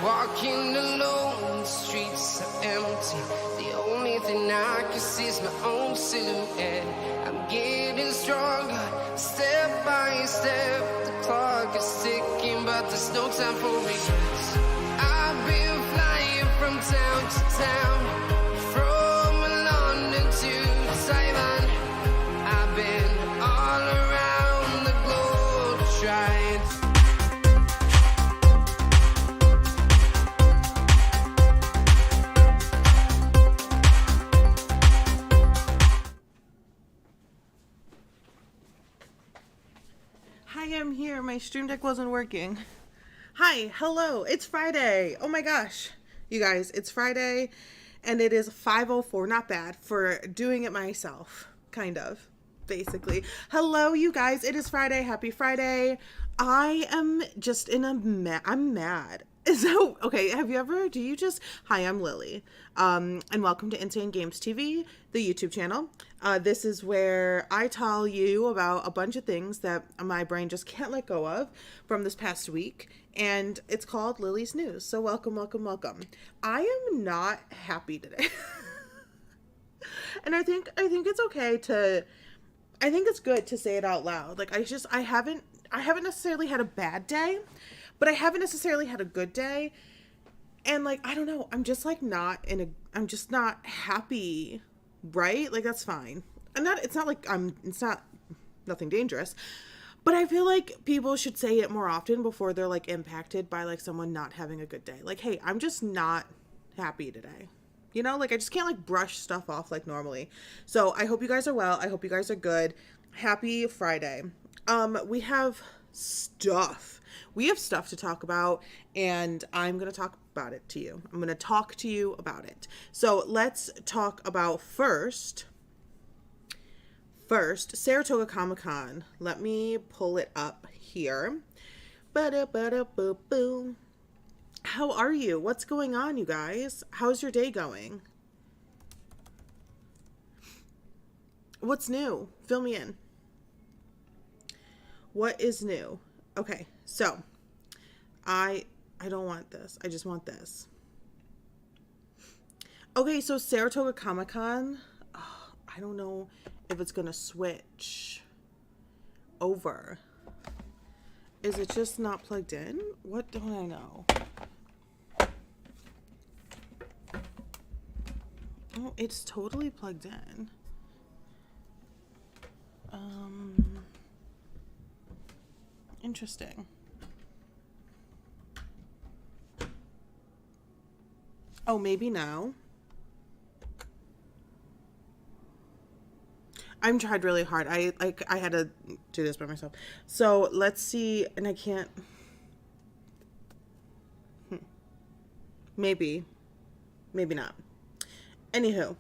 Walking alone, the streets are empty. The only thing I can see is my own silhouette. I'm getting stronger, step by step. The clock is ticking, but there's no time for regrets. I've been flying from town to town, from London to Taiwan. I've been all around the globe trying to I'm here. My stream deck wasn't working. Hi, hello. It's Friday. Oh my gosh. You guys, it's Friday and it is 5:04. Not bad for doing it myself. Kind of. Basically. Hello, you guys. It is Friday. Happy Friday. I am just in a I'm mad. So, okay, hi, I'm Lily, and welcome to Insane Games TV, the YouTube channel. This is where I tell you about a bunch of things that my brain just can't let go of from this past week, and it's called Lily's News. So welcome, welcome, welcome. I am not happy today. And I think it's okay I think it's good to say it out loud. Like, I haven't necessarily had a bad day, but I haven't necessarily had a good day. And like, I don't know, I'm just not happy, right? Like, that's fine. It's not nothing dangerous, but I feel like people should say it more often before they're like impacted by like someone not having a good day. Like, hey, I'm just not happy today. You know, like, I just can't like brush stuff off like normally. So I hope you guys are well. I hope you guys are good. Happy Friday. We have stuff to talk about, and I'm going to talk about it to you. I'm going to talk to you about it. So let's talk about first, Saratoga Comic-Con. Let me pull it up here. Ba-da-ba-da-boo-boo. How are you? What's going on, you guys? How's your day going? What's new? Fill me in. What is new? Okay, so I don't want this. I just want this. Okay, so Saratoga Comic-Con, I don't know if it's gonna switch over. Is it just not plugged in? What don't I know? Oh, it's totally plugged in. Interesting. Oh, maybe now. I'm tried really hard. I had to do this by myself. So let's see, and I can't. Maybe, maybe not. Anywho,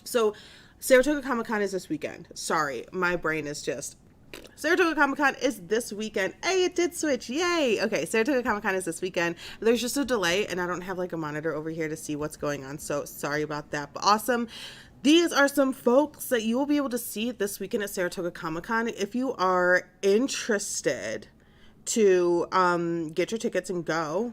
so Saratoga Comic Con is this weekend. Sorry, my brain is just. Saratoga Comic Con is this weekend. Hey, it did switch. Yay. Okay, Saratoga Comic Con is this weekend. There's just a delay, and I don't have like a monitor over here to see what's going on. So sorry about that. But awesome. These are some folks that you will be able to see this weekend at Saratoga Comic Con. If you are interested to get your tickets and go.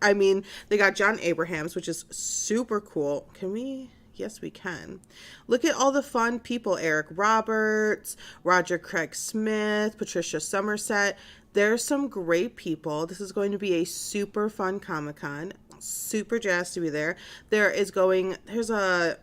I mean, they got John Abrahams, which is super cool. Can we? Yes, we can. Look at all the fun people. Eric Roberts, Roger Craig Smith, Patricia Somerset. There's some great people. This is going to be a super fun Comic-Con. Super jazzed to be there. There's a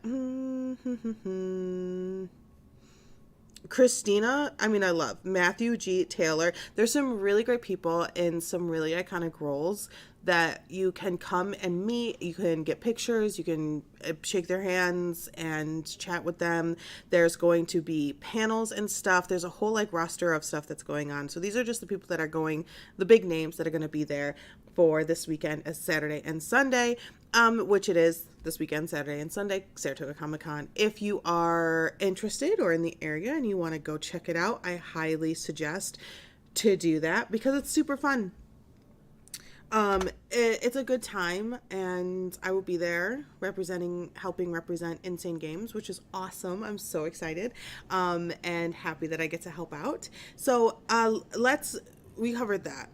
Christina, I love Matthew G. Taylor. There's some really great people in some really iconic roles that you can come and meet. You can get pictures, you can shake their hands and chat with them. There's going to be panels and stuff. There's a whole roster of stuff that's going on. So these are just the people that are going, the big names that are going to be there for this weekend as Saturday and Sunday, which it is this weekend, Saturday and Sunday, Saratoga Comic Con. If you are interested or in the area and you want to go check it out, I highly suggest to do that because it's super fun. It's a good time, and I will be there helping represent Insane Games, which is awesome. I'm so excited, and happy that I get to help out. So, we covered that.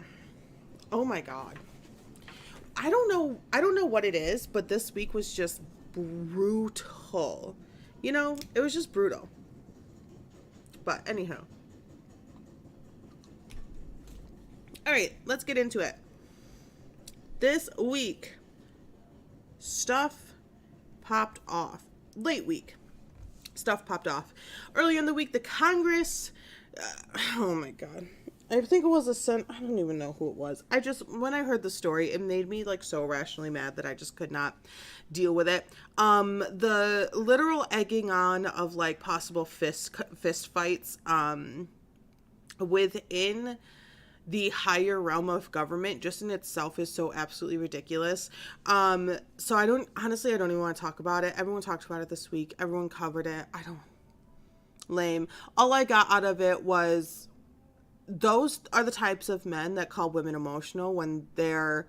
Oh my God. I don't know what it is, but this week was just brutal. It was just brutal. But anyhow. All right, let's get into it. This week, stuff popped off. Late week, stuff popped off. Earlier in the week, the Congress, oh my God. I think it was I don't even know who it was. When I heard the story, it made me so irrationally mad that I just could not deal with it. The literal egging on of possible fist fights, within the higher realm of government just in itself is so absolutely ridiculous. So I don't even want to talk about it. Everyone talked about it this week. Everyone covered it. Lame. All I got out of it was those are the types of men that call women emotional when they're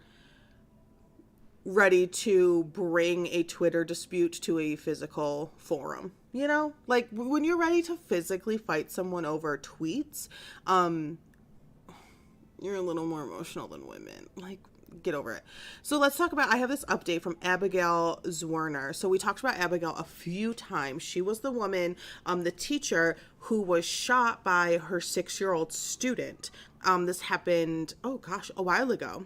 ready to bring a Twitter dispute to a physical forum. When you're ready to physically fight someone over tweets, you're a little more emotional than women. Get over it. So let's talk about, I have this update from Abigail Zwerner. So we talked about Abigail a few times. She was the woman, the teacher who was shot by her 6-year-old student. This happened, a while ago.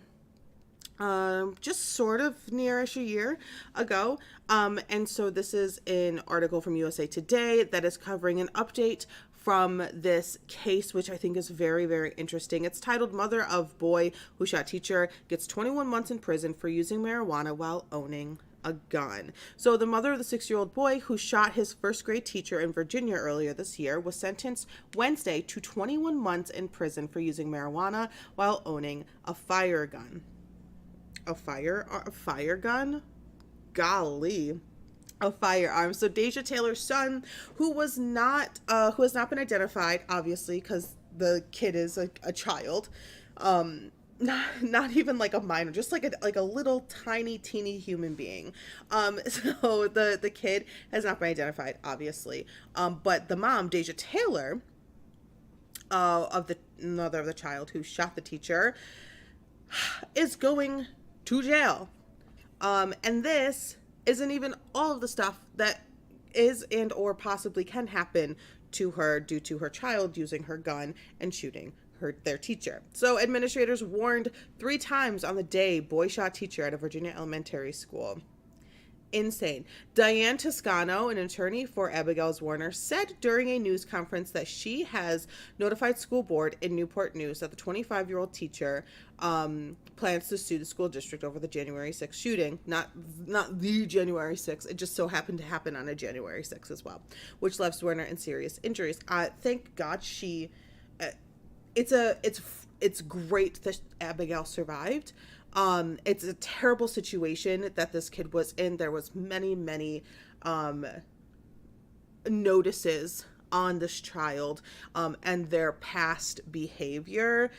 Just sort of nearish a year ago. And so this is an article from USA Today that is covering an update from this case, which I think is very, very interesting. It's titled "Mother of Boy Who Shot Teacher Gets 21 Months in Prison for Using Marijuana While Owning a Gun." So the mother of the 6-year-old boy who shot his first grade teacher in Virginia earlier this year was sentenced Wednesday to 21 months in prison for using marijuana while owning a fire gun. A fire gun? Golly. A firearm. So Deja Taylor's son, who has not been identified, obviously, because the kid is a child, not even a minor, just a little tiny teeny human being. So the kid has not been identified, obviously. But the mom, Deja Taylor, of the mother of the child who shot the teacher, is going to jail. And this isn't even all of the stuff that is and or possibly can happen to her due to her child using her gun and shooting their teacher. So administrators warned 3 times on the day boy shot teacher at a Virginia elementary school. Insane. Diane Toscano, an attorney for Abigail's Warner, said during a news conference that she has notified school board in Newport News that the 25-year-old teacher plans to sue the school district over the January 6th shooting. Not the January 6th. It just so happened to happen on a January 6th as well, which left Warner in serious injuries. Thank God she. It's great that Abigail survived. It's a terrible situation that this kid was in. There was many notices on this child, and their past behavior,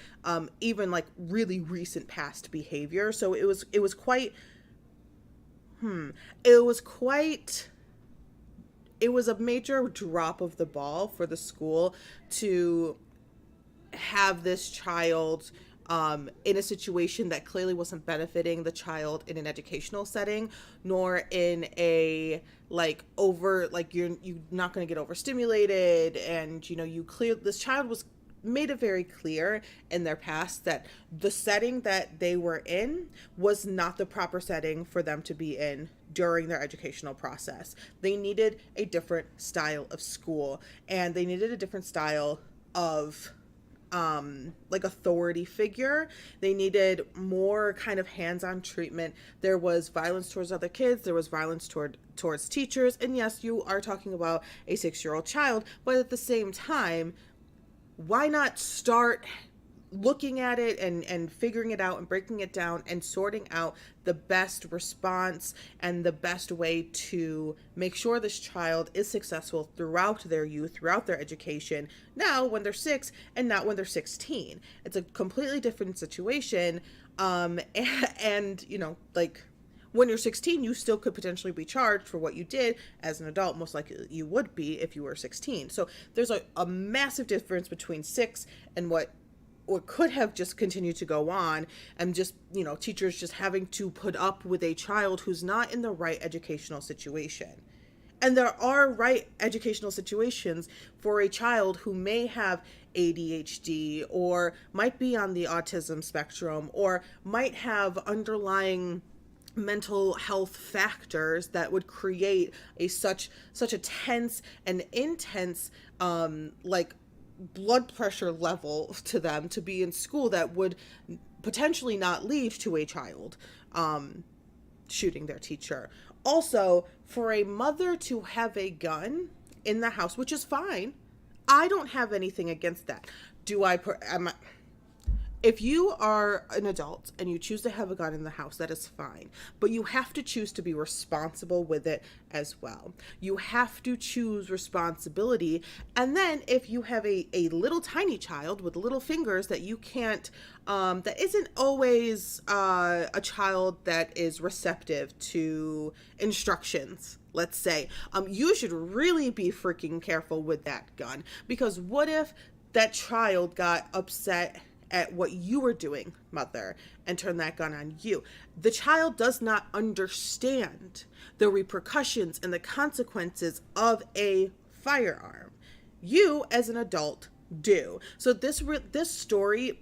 even like really recent past behavior. So it was quite, it was a major drop of the ball for the school to have this child in a situation that clearly wasn't benefiting the child in an educational setting, nor in a you're not going to get overstimulated, and this child was made it very clear in their past that the setting that they were in was not the proper setting for them to be in during their educational process. They needed a different style of school, and they needed a different style of authority figure. They needed more kind of hands-on treatment. There was violence towards other kids. There was violence towards teachers. And yes, you are talking about a 6-year-old child, but at the same time, why not start looking at it and figuring it out and breaking it down and sorting out the best response and the best way to make sure this child is successful throughout their youth, throughout their education, now when they're 6 and not when they're 16. It's a completely different situation. And when you're 16, you still could potentially be charged for what you did as an adult. Most likely you would be if you were 16. So there's a massive difference between 6 and what could have just continued to go on, and just, teachers just having to put up with a child who's not in the right educational situation. And there are right educational situations for a child who may have ADHD or might be on the autism spectrum or might have underlying mental health factors that would create such a tense and intense blood pressure level to them to be in school that would potentially not lead to a child shooting their teacher. Also, for a mother to have a gun in the house, which is fine, I don't have anything against that. If you are an adult and you choose to have a gun in the house, that is fine. But you have to choose to be responsible with it as well. You have to choose responsibility. And then if you have a little tiny child with little fingers that you can't, that isn't always a child that is receptive to instructions, let's say, you should really be freaking careful with that gun. Because what if that child got upset at what you were doing, mother, and turn that gun on you? The child does not understand the repercussions and the consequences of a firearm. You, as an adult, do. So this story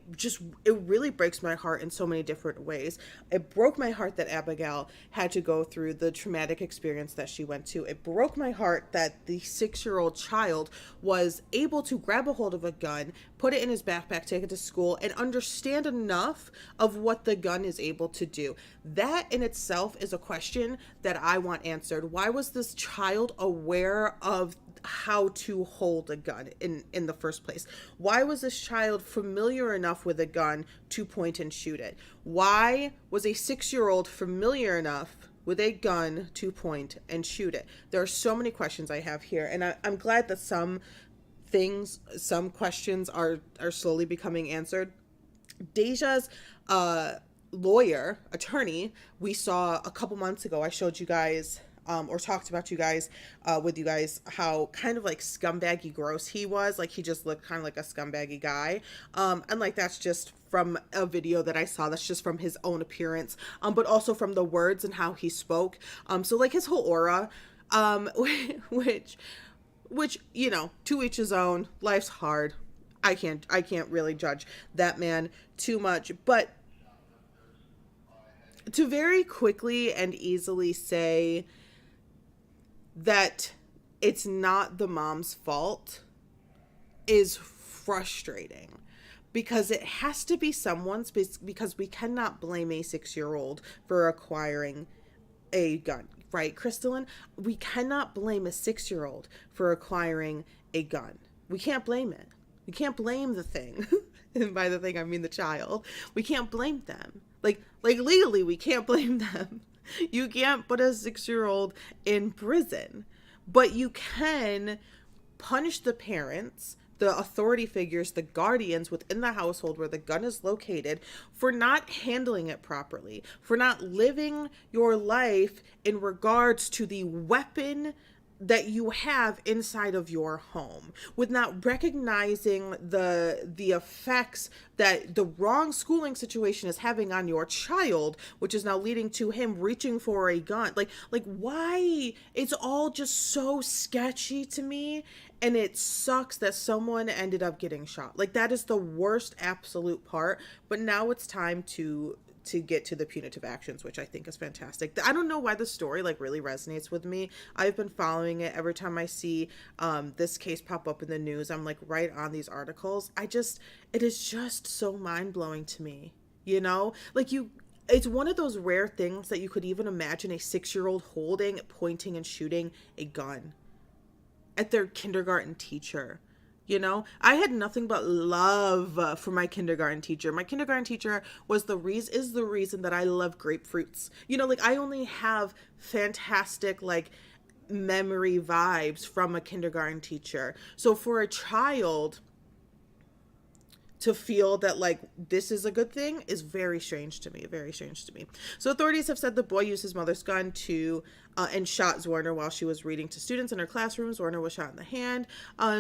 it really breaks my heart in so many different ways. It broke my heart that Abigail had to go through the traumatic experience that she went to. It broke my heart that the 6-year-old child was able to grab a hold of a gun, put it in his backpack, take it to school, and understand enough of what the gun is able to do. That in itself is a question that I want answered. Why was this child aware of how to hold a gun in the first place? Why was this child familiar enough with a gun to point and shoot it? Why was a 6-year-old familiar enough with a gun to point and shoot it? There are so many questions I have here, and I'm glad that some questions are slowly becoming answered. Deja's attorney, we saw a couple months ago. I showed you guys or talked about with you guys how kind of like scumbaggy gross he was. Like, he just looked kind of like a scumbaggy guy. And like, that's just from a video that I saw. That's just from his own appearance, but also from the words and how he spoke. So like his whole aura, which, to each his own. Life's hard. I can't really judge that man too much, but to very quickly and easily say that it's not the mom's fault is frustrating, because it has to be someone's, because we cannot blame a 6-year-old for acquiring a gun, right, Crystalline? We cannot blame a 6-year-old for acquiring a gun. We can't blame it. We can't blame the thing. And by the thing, I mean the child. We can't blame them. Like legally, we can't blame them. You can't put a 6-year-old in prison, but you can punish the parents, the authority figures, the guardians within the household where the gun is located, for not handling it properly, for not living your life in regards to the weapon that you have inside of your home, with not recognizing the effects that the wrong schooling situation is having on your child, which is now leading to him reaching for a gun. Like why? It's all just so sketchy to me, and it sucks that someone ended up getting shot. Like, that is the worst absolute part. But now it's time to get to the punitive actions, which I think is fantastic. I don't know why the story like really resonates with me. I've been following it. Every time I see this case pop up in the news, I'm like right on these articles. It is just so mind-blowing to me, you know? Like, it's one of those rare things that you could even imagine a 6-year-old holding, pointing, and shooting a gun at their kindergarten teacher. You know, I had nothing but love for my kindergarten teacher. My kindergarten teacher is the reason that I love grapefruits. You know, like, I only have fantastic, like, memory vibes from a kindergarten teacher. So for a child to feel that, like, this is a good thing is very strange to me. So authorities have said the boy used his mother's gun to and shot Zorner while she was reading to students in her classroom. Zorner was shot in the hand.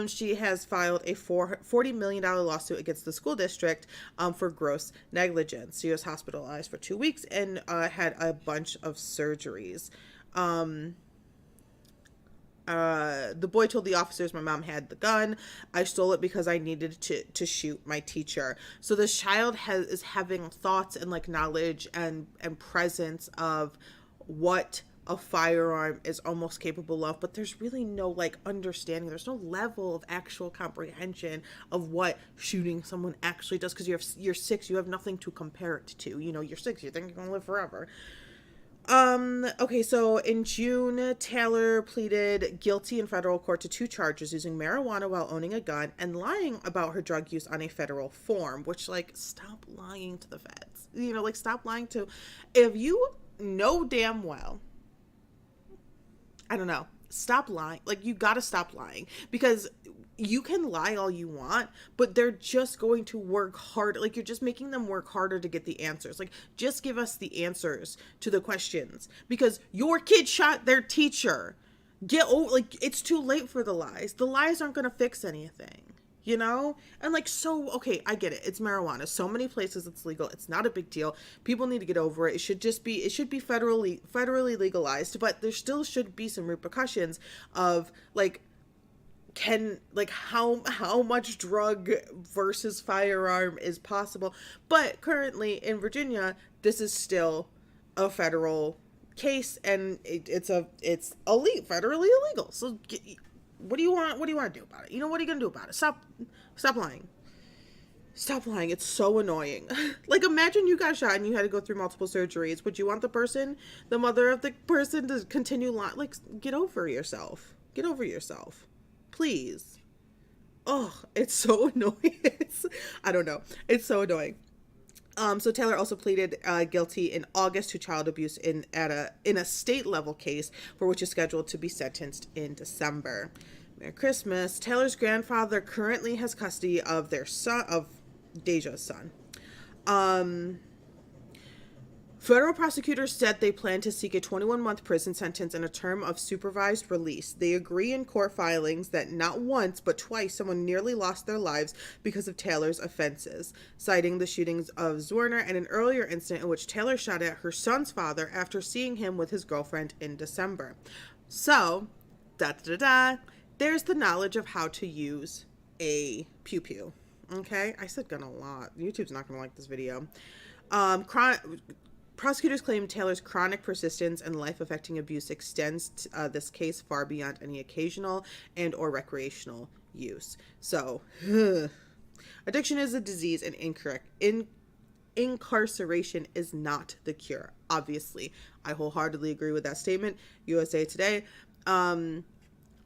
She has filed a $40 million lawsuit against the school district for gross negligence. She was hospitalized for 2 weeks and had a bunch of surgeries. The boy told the officers, "My mom had the gun. I stole it because I needed to shoot my teacher." So the child is having thoughts and like knowledge and presence of what a firearm is almost capable of, but there's really no like understanding. There's no level of actual comprehension of what shooting someone actually does, because you're 6, you have nothing to compare it to. You know, you're 6, you think you're gonna live forever. Okay, so in June, Taylor pleaded guilty in federal court to 2 charges: using marijuana while owning a gun and lying about her drug use on a federal form, which, like, stop lying to the feds. You know, like, stop lying to, if you know damn well, I don't know, stop lying. Like, you gotta stop lying, because you can lie all you want, but they're just going to work hard. Like, you're just making them work harder to get the answers. Like, just give us the answers to the questions, because your kid shot their teacher. Get over, like, it's too late for the lies. The lies aren't going to fix anything, you know? And like, so, okay, I get it. It's marijuana. So many places it's legal. It's not a big deal. People need to get over it. It should be federally legalized, but there still should be some repercussions of like, how much drug versus firearm is possible. But currently in Virginia, this is still a federal case, and it's federally illegal. So what do you want to do about it? You know, what are you gonna do about it? Stop lying. Stop lying. It's so annoying. Like, imagine you got shot and you had to go through multiple surgeries. Would you want the mother of the person, to continue lying? Like, get over yourself. Please. Oh, it's so annoying. I don't know. It's so annoying. So Taylor also pleaded guilty in August to child abuse in a state level case, for which is scheduled to be sentenced in December. Merry Christmas. Taylor's grandfather currently has custody of their son, of Deja's son. Federal prosecutors said they plan to seek a 21-month prison sentence and a term of supervised release. They agree in court filings that not once but twice someone nearly lost their lives because of Taylor's offenses, citing the shootings of Zorner and an earlier incident in which Taylor shot at her son's father after seeing him with his girlfriend in December. So, there's the knowledge of how to use a pew-pew. Okay? I said gun a lot. YouTube's not going to like this video. Prosecutors claim Taylor's chronic persistence and life-affecting abuse extends this case far beyond any occasional and or recreational use. So, addiction is a disease, and incarceration is not the cure. Obviously, I wholeheartedly agree with that statement. USA Today.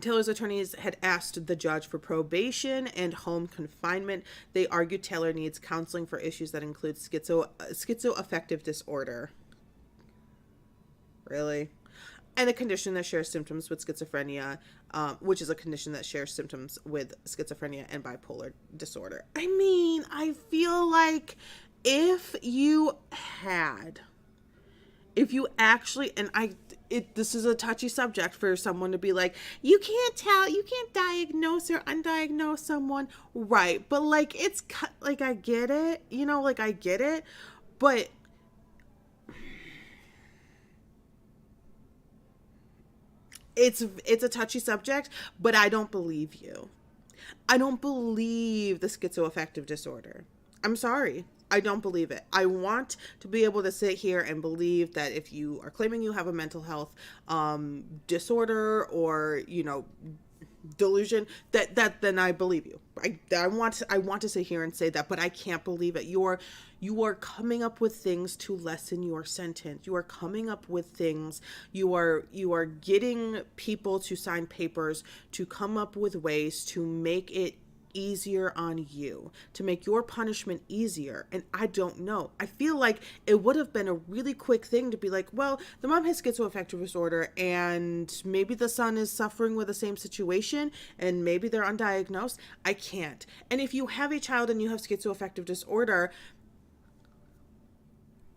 Taylor's attorneys had asked the judge for probation and home confinement. They argued Taylor needs counseling for issues that include schizoaffective disorder. Really? And a condition that shares symptoms with schizophrenia, which is a condition that shares symptoms with schizophrenia and bipolar disorder. I mean, I feel like if you actually, and this is a touchy subject for someone to be like, you can't diagnose or undiagnose someone, right? But like, it's like, I get it, I get it, but it's a touchy subject, but I don't believe you. I don't believe the schizoaffective disorder. I'm sorry. I don't believe it. I want to be able to sit here and believe that if you are claiming you have a mental health disorder or, delusion, that then I believe you. I want to sit here and say that, but I can't believe it. You are coming up with things to lessen your sentence. You are coming up with things. You are getting people to sign papers to come up with ways to make it easier on you, to make your punishment easier. And I don't know. I feel like it would have been a really quick thing to be like, well, the mom has schizoaffective disorder and maybe the son is suffering with the same situation and maybe they're undiagnosed. I can't. And if you have a child and you have schizoaffective disorder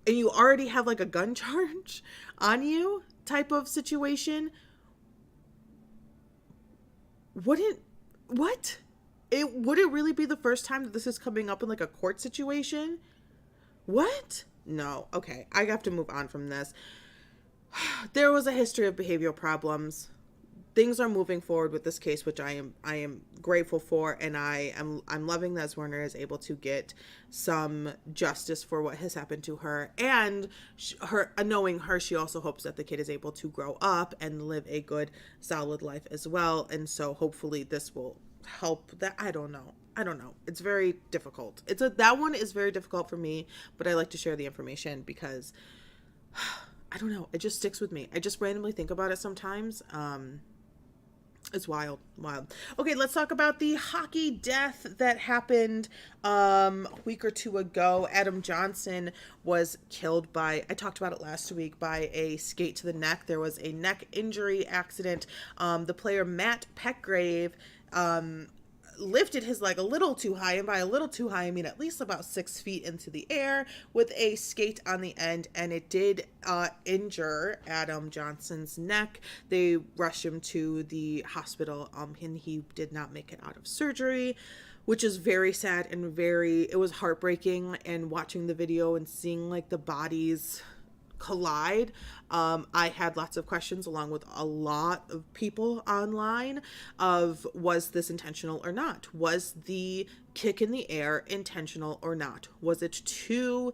and you already have like a gun charge on you type of situation, would it really be the first time that this is coming up in like a court situation? What? No. Okay. I have to move on from this. There was a history of behavioral problems. Things are moving forward with this case, which I am grateful for, and I'm loving that Werner is able to get some justice for what has happened to her, and knowing her, she also hopes that the kid is able to grow up and live a good, solid life as well. And so hopefully this will help that. I don't know. It's very difficult. That one is very difficult for me, but I like to share the information because I don't know. It just sticks with me. I just randomly think about it sometimes. It's wild. Okay, let's talk about the hockey death that happened a week or two ago. Adam Johnson was killed I talked about it last week, by a skate to the neck. There was a neck injury accident. The player Matt Petgrave lifted his leg a little too high, and by a little too high I mean at least about 6 feet into the air, with a skate on the end, and it did injure Adam Johnson's neck. They rushed him to the hospital, and he did not make it out of surgery, which is very sad and it was heartbreaking. And watching the video and seeing like the bodies collide, I had lots of questions, along with a lot of people online, of was this intentional or not? Was the kick in the air intentional or not? Was it to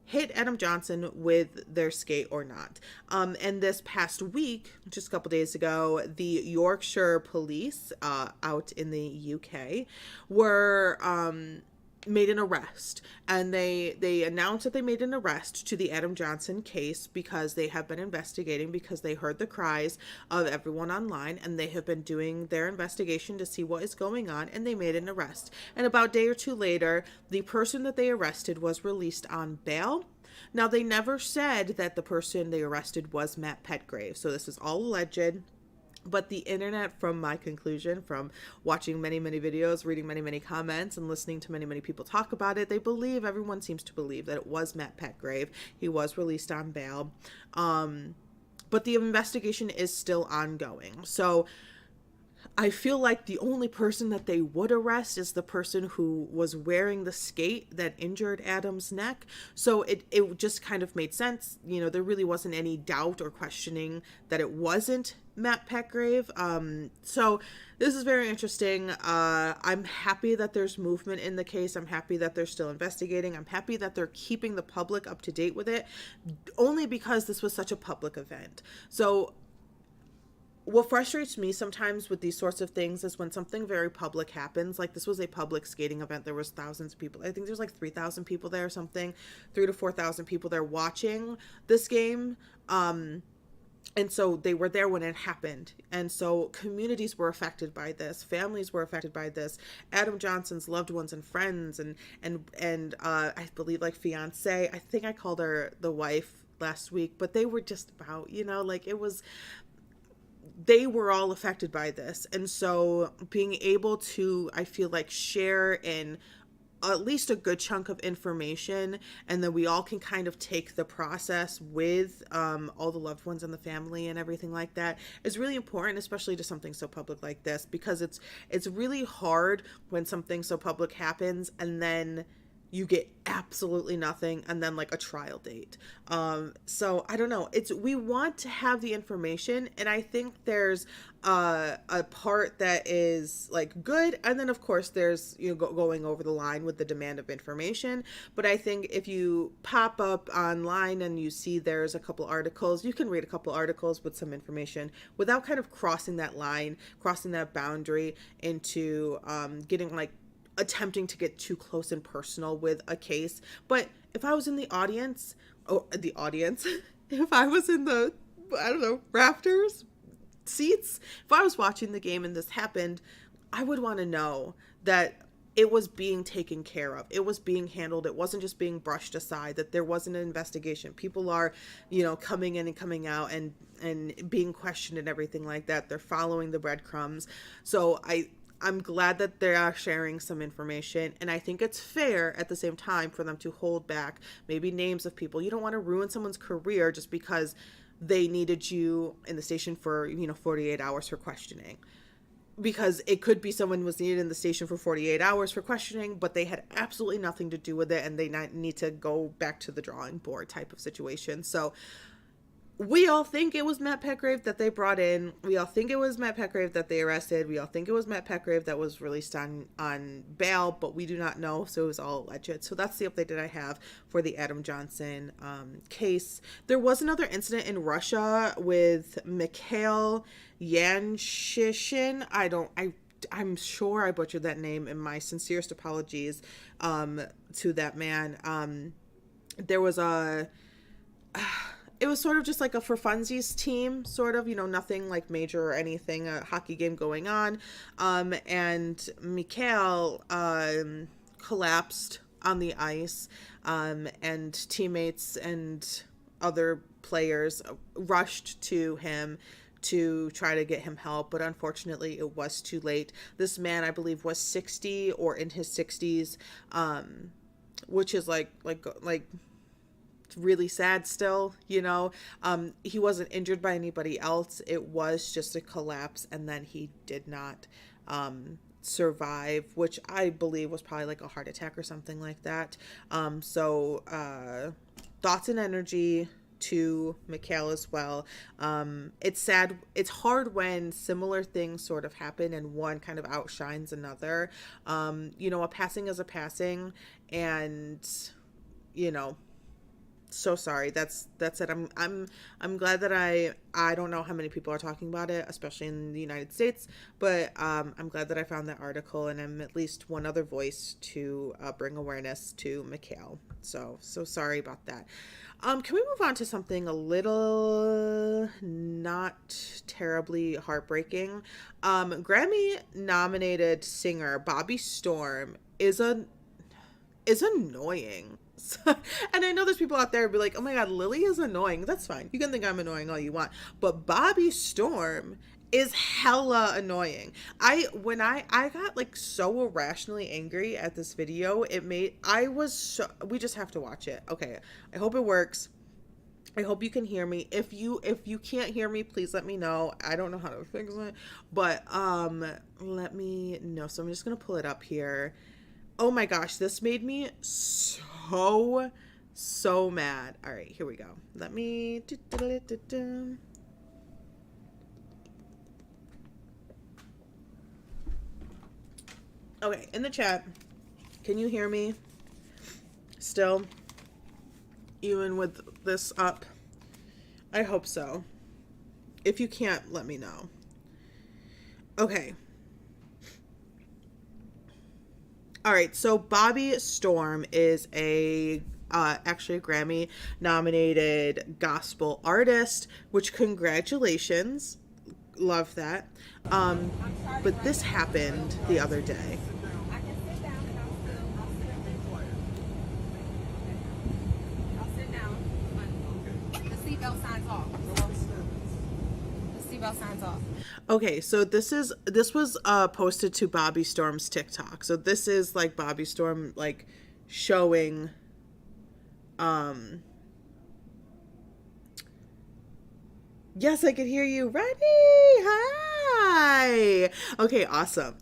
hit Adam Johnson with their skate or not? And this past week, just a couple days ago, the Yorkshire police out in the UK were made an arrest, and they announced that they made an arrest to the Adam Johnson case because they have been investigating, because they heard the cries of everyone online, and they have been doing their investigation to see what is going on, and they made an arrest. And about a day or two later, the person that they arrested was released on bail. Now, they never said that the person they arrested was Matt Petgrave, so this is all alleged. But the internet, from my conclusion, from watching many, many videos, reading many, many comments, and listening to many, many people talk about it, everyone seems to believe that it was Matt Petgrave. He was released on bail. But the investigation is still ongoing. So I feel like the only person that they would arrest is the person who was wearing the skate that injured Adam's neck. So it just kind of made sense. You know, there really wasn't any doubt or questioning that it wasn't Matt Petgrave. So this is very interesting. I'm happy that there's movement in the case. I'm happy that they're still investigating. I'm happy that they're keeping the public up to date with it, only because this was such a public event. So what frustrates me sometimes with these sorts of things is when something very public happens. Like, this was a public skating event. There was thousands of people. I think there's like 3,000 people there or something, 3 to 4,000 people there watching this game. And so they were there when it happened. And so communities were affected by this. Families were affected by this. Adam Johnson's loved ones and friends and I believe like fiance. I think I called her the wife last week, but they were just about, you know, like they were all affected by this. And so being able to, I feel like, share in at least a good chunk of information, and then we all can kind of take the process with all the loved ones and the family and everything like that, is really important, especially to something so public like this, because it's really hard when something so public happens and then you get absolutely nothing and then like a trial date. So I don't know, we want to have the information, and I think there's a part that is like good, and then of course there's, you know, going over the line with the demand of information. But I think if you pop up online and you see there's a couple articles, you can read a couple articles with some information without kind of crossing that line, crossing that boundary into getting like attempting to get too close and personal with a case. But if I was in the audience, if I was in the, I don't know, rafters, seats, if I was watching the game and this happened, I would want to know that it was being taken care of. It was being handled. It wasn't just being brushed aside, that there wasn't an investigation. People are, you know, coming in and coming out and being questioned and everything like that. They're following the breadcrumbs. So I'm glad that they are sharing some information, and I think it's fair at the same time for them to hold back maybe names of people. You don't want to ruin someone's career just because they needed you in the station for, you know, 48 hours for questioning. Because it could be someone was needed in the station for 48 hours for questioning, but they had absolutely nothing to do with it, and they need to go back to the drawing board type of situation. So we all think it was Matt Petgrave that they brought in. We all think it was Matt Petgrave that they arrested. We all think it was Matt Petgrave that was released on bail, but we do not know. So it was all alleged. So that's the update that I have for the Adam Johnson case. There was another incident in Russia with Mikhail Yanshishin. I'm sure I butchered that name, and my sincerest apologies to that man. There was it was sort of just like a for funsies team, sort of, you know, nothing like major or anything, a hockey game going on. And Mikhail collapsed on the ice, and teammates and other players rushed to him to try to get him help, but unfortunately it was too late. This man, I believe, was 60 or in his 60s, which is like really sad still, you know. He wasn't injured by anybody else. It was just a collapse, and then he did not survive, which I believe was probably like a heart attack or something like that. So thoughts and energy to Mikhail as well. It's sad. It's hard when similar things sort of happen and one kind of outshines another. You know, a passing is a passing, and, you know, so sorry. That's it. I'm glad that I don't know how many people are talking about it, especially in the United States, but I'm glad that I found that article, and I'm at least one other voice to bring awareness to Mikhail. So sorry about that. Can we move on to something a little not terribly heartbreaking? Grammy nominated singer Bobbi Storm is annoying. And I know there's people out there who be like, oh my god, Lilly is annoying. That's fine. You can think I'm annoying all you want. But Bobbi Storm is hella annoying. When I got like so irrationally angry at this video, we just have to watch it. Okay, I hope it works. I hope you can hear me. If you can't hear me, please let me know. I don't know how to fix it, but let me know. So I'm just gonna pull it up here. Oh my gosh, this made me so mad. All right, here we go. Let me. Okay, in the chat, can you hear me? Still, even with this up? I hope so. If you can't, let me know. Okay. All right, so Bobbi Storm is actually a Grammy nominated gospel artist, which congratulations. Love that. But this happened the other day. Signs off. Okay, so this was posted to Bobbi Storm's TikTok. So this is like Bobbi Storm like showing yes, I can hear you. Ready? Hi. Okay, awesome.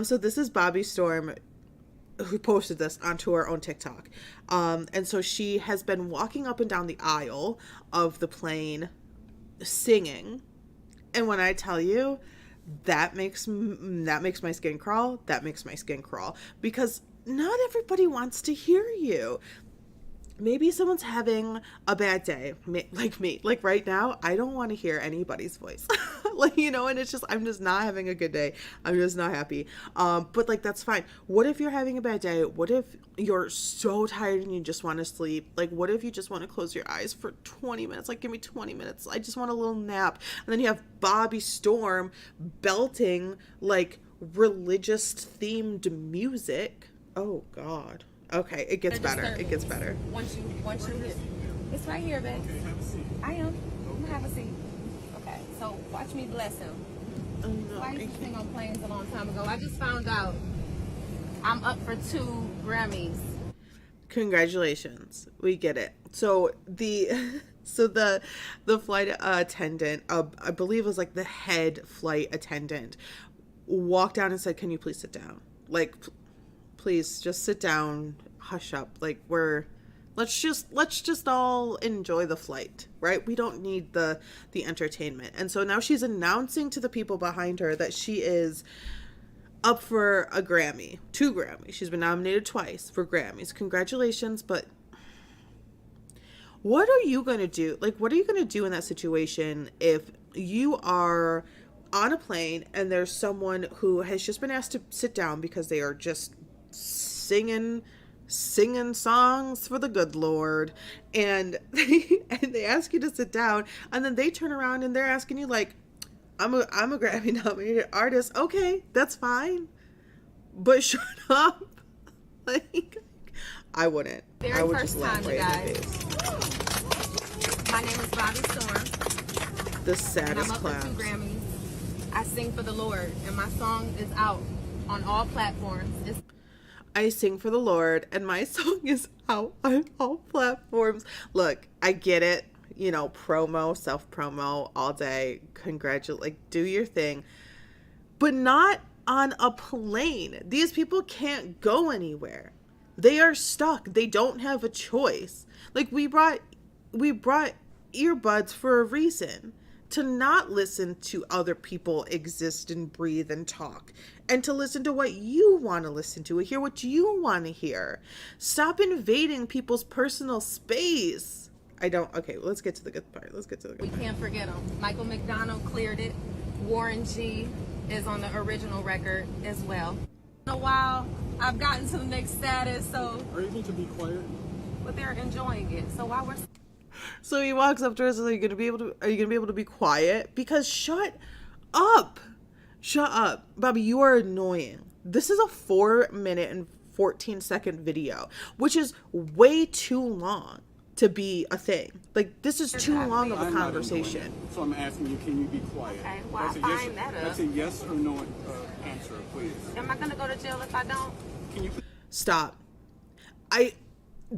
So this is Bobbi Storm who posted this onto her own TikTok. And so she has been walking up and down the aisle of the plane singing. And when I tell you, that makes my skin crawl. That makes my skin crawl because not everybody wants to hear you. Maybe someone's having a bad day, like me. Like right now, I don't want to hear anybody's voice. Like, you know, and it's just, I'm just not having a good day. I'm just not happy. But like, that's fine. What if you're having a bad day? What if you're so tired and you just want to sleep? Like, what if you just want to close your eyes for 20 minutes? Like, give me 20 minutes. I just want a little nap. And then you have Bobbi Storm belting like religious themed music. Oh God. Okay, it gets better. It gets better. Once you hit, it's right here, babe. I am. I'm gonna have a seat. Okay, so watch me bless him. Oh, no, Why used to sing on planes a long time ago? I just found out I'm up for 2 Grammys. Congratulations, we get it. So the flight attendant, I believe it was like the head flight attendant, walked down and said, "Can you please sit down? Like, please just sit down, hush up. Like let's just all enjoy the flight, right? We don't need the entertainment." And so now she's announcing to the people behind her that she is up for a Grammy, 2 Grammys. She's been nominated twice for Grammys. Congratulations, but what are you going to do? Like, what are you going to do in that situation if you are on a plane and there's someone who has just been asked to sit down because they are just singing songs for the good Lord, and they ask you to sit down, and then they turn around and they're asking you like, I'm a Grammy nominated artist. Okay, that's fine, but shut up. Like, I wouldn't. I would just laugh right in the face. My name is Bobbi Storm. The saddest and I'm up clown. for 2 Grammys. I sing for the Lord, and my song is out on all platforms. I sing for the Lord, and my song is out on all platforms. Look, I get it. You know, promo, self-promo all day. Like, do your thing. But not on a plane. These people can't go anywhere. They are stuck. They don't have a choice. Like, we brought earbuds for a reason. To not listen to other people exist and breathe and talk, and to listen to what you want to listen to, hear what you want to hear. Stop invading people's personal space. Okay, let's get to the good part. We can't forget them. Michael McDonald cleared it. Warren G is on the original record as well. In a while, I've gotten to the next status, so. Are you able to be quiet? But they're enjoying it. So while we're. So he walks up to her and says, Are you gonna be able to be quiet? Because shut up. Bobbi, you are annoying. This is a 4-minute and 14-second video, which is way too long to be a thing. Like, this is too long of a conversation. So I'm asking you, can you be quiet? Okay, well, that's a yes or no answer, please. Am I gonna go to jail if I don't? Can you Stop.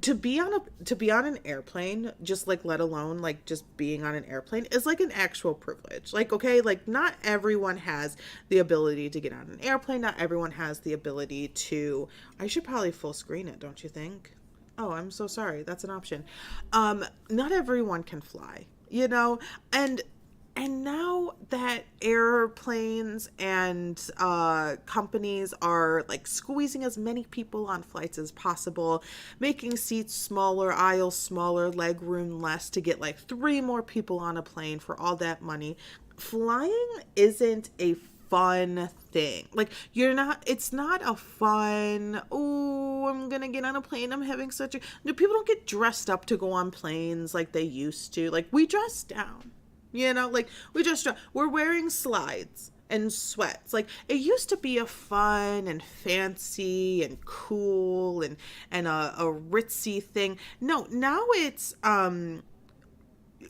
to be on an airplane, just like, let alone like just being on an airplane, is like an actual privilege. Like, okay, like not everyone has the ability to get on an airplane. Not everyone has the ability to, I should probably full screen it, don't you think? Oh, I'm so sorry. That's an option. Not everyone can fly, you know, and now that airplanes and companies are like squeezing as many people on flights as possible, making seats smaller, aisles smaller, leg room less to get like 3 more people on a plane for all that money, flying isn't a fun thing. Like, it's not a fun, oh, I'm gonna get on a plane, I'm having such a, no, people don't get dressed up to go on planes like they used to. Like, we dress down. You know, like, we're wearing slides and sweats. Like, it used to be a fun and fancy and cool and a ritzy thing. No, now it's,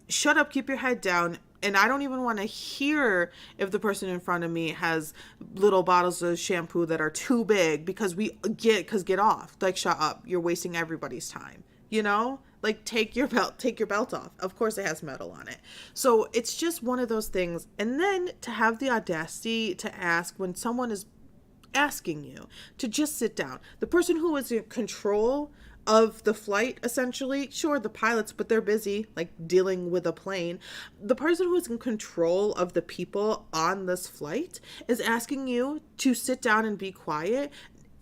shut up, keep your head down. And I don't even want to hear if the person in front of me has little bottles of shampoo that are too big, because get off. Like, shut up. You're wasting everybody's time. You know? Like, take your belt off. Of course it has metal on it. So it's just one of those things. And then to have the audacity to ask when someone is asking you to just sit down. The person who is in control of the flight, essentially, sure, the pilots, but they're busy, like, dealing with a plane. The person who is in control of the people on this flight is asking you to sit down and be quiet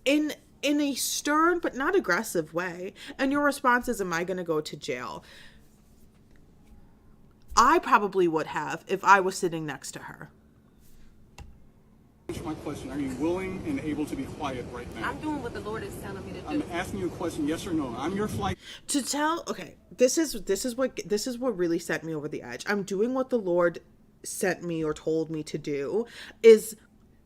in a stern but not aggressive way. And your response is, am I going to go to jail? I probably would have if I was sitting next to her. Answer my question. Are you willing and able to be quiet right now? I'm doing what the Lord is telling me to do. I'm asking you a question, yes or no. I'm your flight. Okay, this is what really set me over the edge. I'm doing what the Lord sent me or told me to do is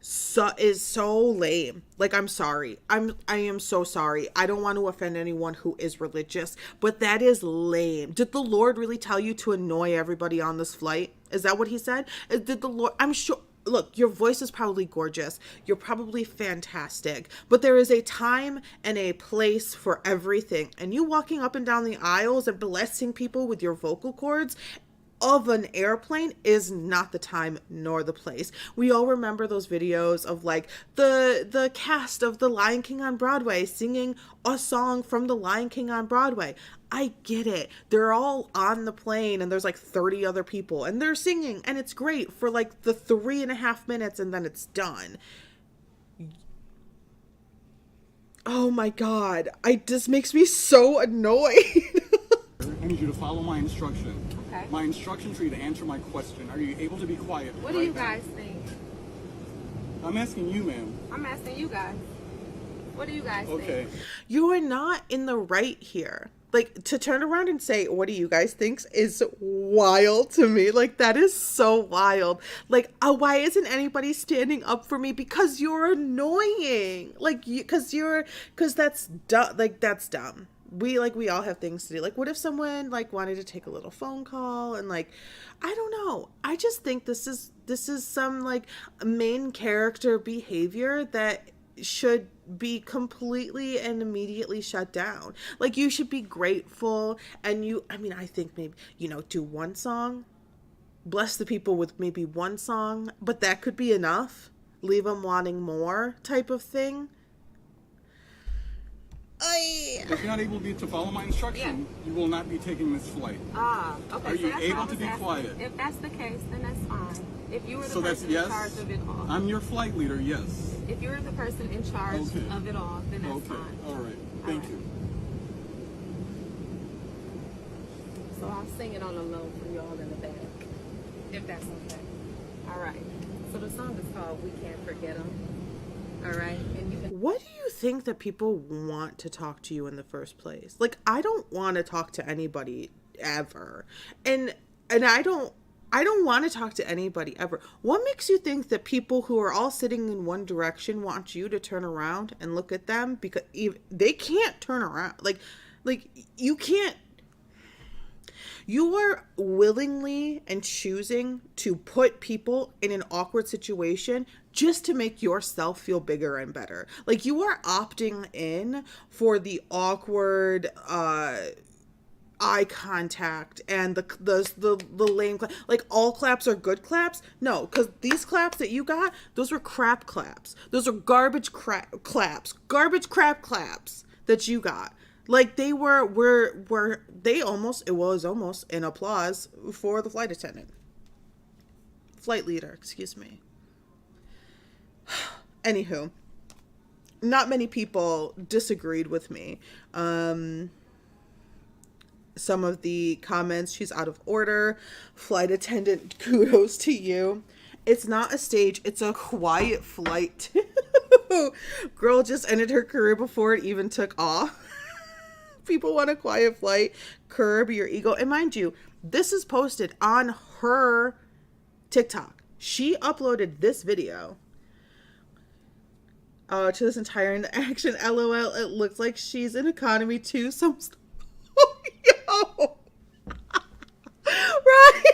so lame. Like, I'm sorry. I am so sorry. I don't want to offend anyone who is religious, but that is lame. Did the Lord really tell you to annoy everybody on this flight? Is that what he said? Did the Lord, I'm sure, look, your voice is probably gorgeous. You're probably fantastic, but there is a time and a place for everything. And you walking up and down the aisles and blessing people with your vocal cords of an airplane is not the time nor the place. We all remember those videos of like the cast of The Lion King on Broadway singing a song from The Lion King on Broadway. I get it. They're all on the plane and there's like 30 other people and they're singing and it's great for like the 3.5 minutes and then it's done. Oh my God. This makes me so annoyed. I need you to follow my instruction. Okay. My instruction for you to answer my question. Are you able to be quiet? What do you guys think? I'm asking you, ma'am. I'm asking you guys. What do you guys Okay. think? You are not in the right here. Like, to turn around and say, what do you guys think, is wild to me. Like, that is so wild. Like, why isn't anybody standing up for me? Because you're annoying. Like, because that's dumb. Like, that's dumb. We all have things to do. Like, what if someone like wanted to take a little phone call and like, I don't know. I just think this is some like main character behavior that should be completely and immediately shut down. Like, you should be grateful and I think maybe, do one song, bless the people with maybe one song, but that could be enough. Leave them wanting more type of thing. If you're not able to follow my instruction, you will not be taking this flight. Okay. Are you able to be quiet? If that's the case, then that's fine. If you were the So that's person yes. in charge of it all. I'm your flight leader, yes. If you're the person in charge of it all, then that's Okay. fine. All right. Thank you. So I'll sing it on the low for y'all in the back, if that's okay. All right. So the song is called "We Can't Forget 'Em." All right, and you can. What do you think that people want to talk to you in the first place? Like, I don't want to talk to anybody ever, and I don't want to talk to anybody ever. What makes you think that people who are all sitting in one direction want you to turn around and look at them? Because they can't turn around. Like you can't. You are willingly and choosing to put people in an awkward situation just to make yourself feel bigger and better. Like, you are opting in for the awkward eye contact and the lame like, all claps are good claps. No, because these claps that you got, those were crap claps. Those are garbage crap claps that you got. Like, they it was almost an applause for the flight leader, excuse me. Anywho, not many people disagreed with me. Some of the comments, she's out of order. Flight attendant, kudos to you. It's not a stage, it's a quiet flight. Girl just ended her career before it even took off. People want a quiet flight. Curb your ego. And mind you, this is posted on her TikTok. She uploaded this video to this entire interaction. LOL, it looks like she's in economy too. Yo. Right.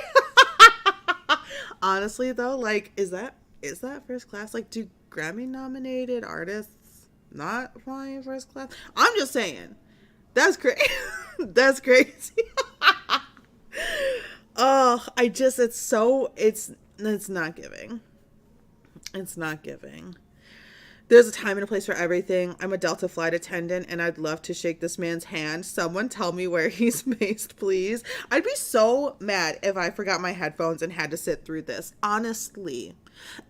Honestly though, like, is that first class? Like, do Grammy nominated artists not flying first class? I'm just saying. That's crazy. That's crazy. Oh, it's not giving. It's not giving. There's a time and a place for everything. I'm a Delta flight attendant, and I'd love to shake this man's hand. Someone tell me where he's based, please. I'd be so mad if I forgot my headphones and had to sit through this. Honestly.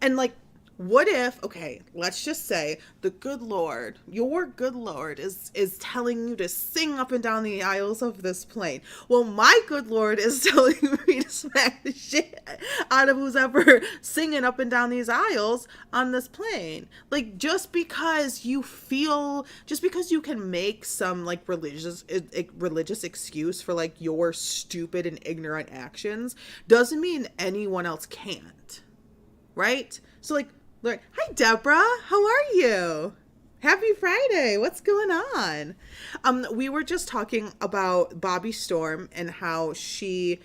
And, like, what if, okay, let's just say the good Lord, your good Lord is telling you to sing up and down the aisles of this plane. Well, my good Lord is telling me to smack the shit out of who's ever singing up and down these aisles on this plane. Like, just because you can make some, like, religious excuse for, like, your stupid and ignorant actions doesn't mean anyone else can't. Right? So, like, hi, Deborah. How are you? Happy Friday. What's going on? We were just talking about Bobbi Storm and how she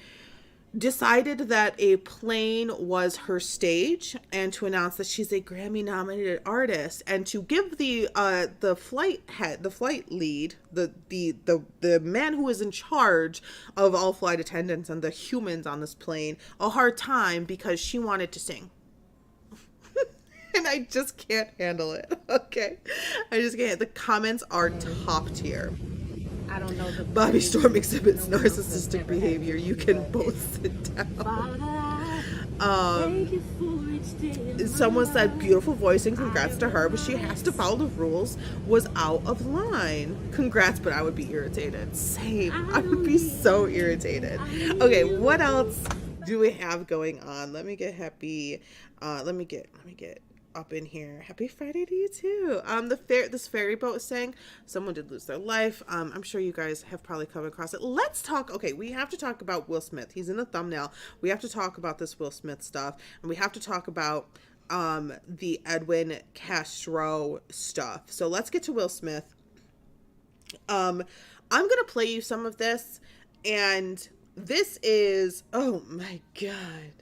decided that a plane was her stage, and to announce that she's a Grammy nominated artist, and to give the flight lead, the man who is in charge of all flight attendants and the humans on this plane, a hard time because she wanted to sing. And I just can't handle it. Okay. I just can't. The comments are top tier. I don't know. Bobbi Storm exhibits narcissistic behavior. You can both sit down. Someone said beautiful voice and congrats to her, but she has to follow the rules. Was out of line. Congrats, but I would be irritated. Same. I would be so irritated. Okay, what else do we have going on? Let me get happy. Let me get up in here. Happy Friday to you too. This ferry boat saying someone did lose their life. I'm sure you guys have probably come across it. Let's talk. Okay, we have to talk about Will Smith. He's in the thumbnail. We have to talk about this Will Smith stuff, and we have to talk about the Edwin Castro stuff. So let's get to Will Smith. I'm gonna play you some of this, and this is, oh my god.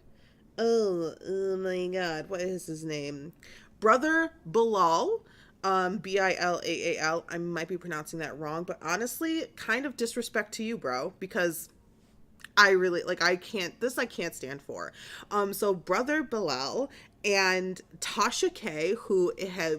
Oh my god, what is his name? Brother Bilal, Bilaal. I might be pronouncing that wrong, but honestly, kind of disrespect to you, bro, because I really, like, I can't stand for. So Brother Bilal and Tasha K, who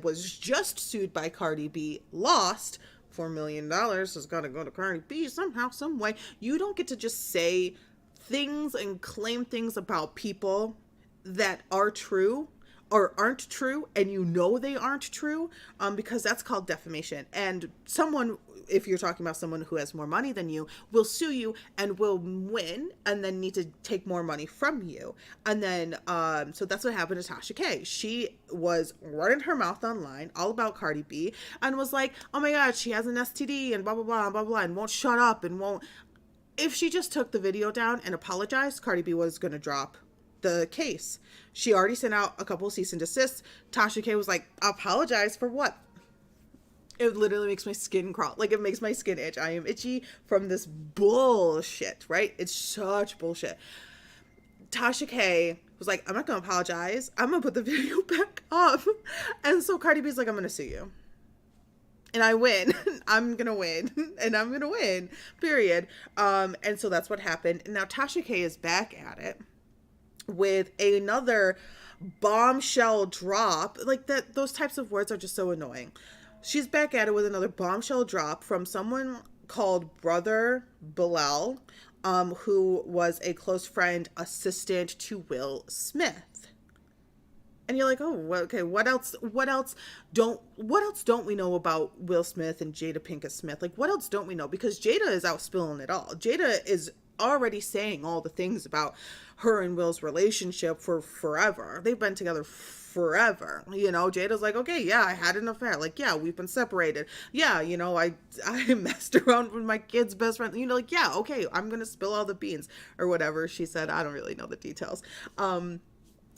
was just sued by Cardi B, lost $4 million. Has got to go to Cardi B somehow, some way. You don't get to just say things and claim things about people that are true or aren't true, and you know they aren't true, because that's called defamation. And someone, if you're talking about someone who has more money than you, will sue you and will win and then need to take more money from you. And then so that's what happened to Tasha K. She was running her mouth online all about Cardi B and was like, oh my god, she has an STD and blah blah blah blah blah, and won't shut up and won't. If she just took the video down and apologized, Cardi B was going to drop the case. She already sent out a couple of cease and desists. Tasha K was like, apologize for what? It literally makes my skin crawl. Like, it makes my skin itch. I am itchy from this bullshit, right? It's such bullshit. Tasha K was like, I'm not going to apologize. I'm going to put the video back up. And so Cardi B's like, I'm going to sue you. And I win. I'm going to win. And I'm going to win. Period. And so that's what happened. And now Tasha K is back at it with another bombshell drop. Like, that, those types of words are just so annoying. She's back at it with another bombshell drop from someone called Brother Bilal, who was a close friend, assistant to Will Smith. And you're like, oh, okay, what else don't we know about Will Smith and Jada Pinkett Smith? Like, what else don't we know? Because Jada is out spilling it all. Jada is already saying all the things about her and Will's relationship for forever. They've been together forever. You know, Jada's like, okay, yeah, I had an affair. Like, yeah, we've been separated. Yeah, you know, I messed around with my kid's best friend. You know, like, yeah, okay, I'm going to spill all the beans or whatever she said. I don't really know the details.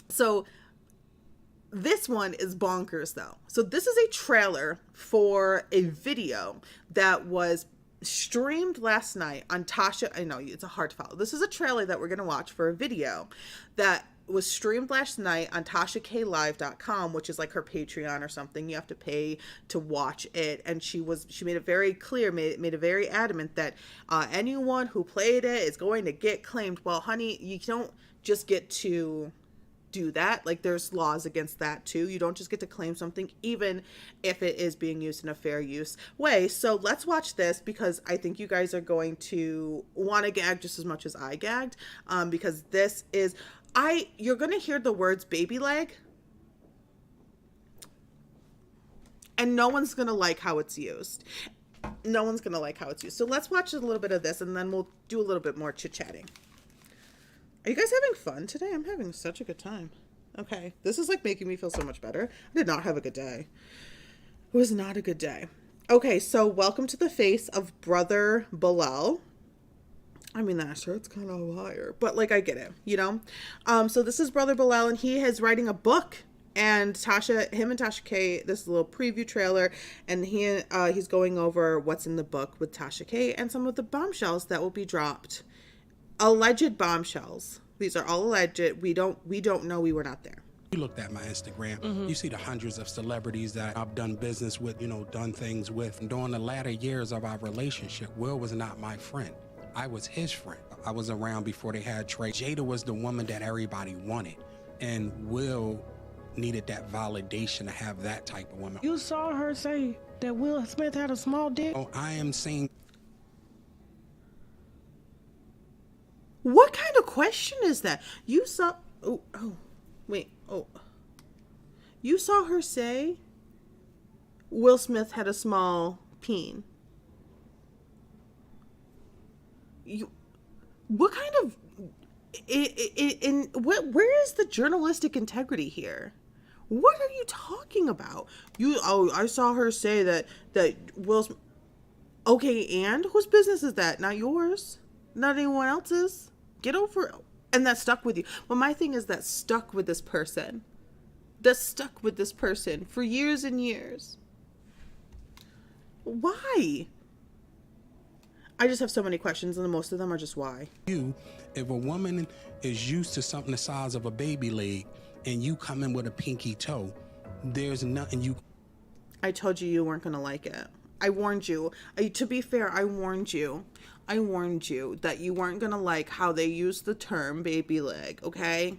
So this one is bonkers, though. So this is a trailer for a video that was streamed last night on Tasha. I know it's a hard to follow. This is a trailer that we're going to watch for a video that was streamed last night on TashaKLive.com, which is like her Patreon or something. You have to pay to watch it. And she made it very clear, made it very adamant that anyone who played it is going to get claimed. Well, honey, you don't just get to do that. Like, there's laws against that too. You don't just get to claim something, even if it is being used in a fair use way. So let's watch this, because I think you guys are going to want to gag just as much as I gagged, because this is, you're going to hear the words baby leg, and no one's going to like how it's used. No one's going to like how it's used. So let's watch a little bit of this, and then we'll do a little bit more chit-chatting. Are you guys having fun today? I'm having such a good time. Okay. This is like making me feel so much better. I did not have a good day. It was not a good day. Okay. So welcome to the face of Brother Bilal. I mean, that shirt's kind of fire, but like, I get it, you know? So this is Brother Bilal, and he is writing a book, and him and Tasha K, this is a little preview trailer, and he's going over what's in the book with Tasha K and some of the bombshells that will be dropped. Alleged bombshells. These are all alleged. We don't know. We were not there. You looked at my Instagram, you see the hundreds of celebrities that I've done business with, done things with. And during the latter years of our relationship, Will was not my friend. I was his friend. I was around before they had Trey. Jada was the woman that everybody wanted. And Will needed that validation to have that type of woman. You saw her say that Will Smith had a small dick? Oh, I am saying... What kind of question is that? You saw... You saw her say Will Smith had a small peen. What kind of... where is the journalistic integrity here? What are you talking about? I saw her say that Will Smith... Okay, and whose business is that? Not yours. Not anyone else's. Get over it. And that stuck with you. But my thing is that stuck with this person. That stuck with this person for years and years. Why? I just have so many questions, and most of them are just why. If a woman is used to something the size of a baby leg, and you come in with a pinky toe, there's nothing you... I told you weren't going to like it. I warned you. To be fair, I warned you. I warned you that you weren't going to like how they use the term baby leg, okay?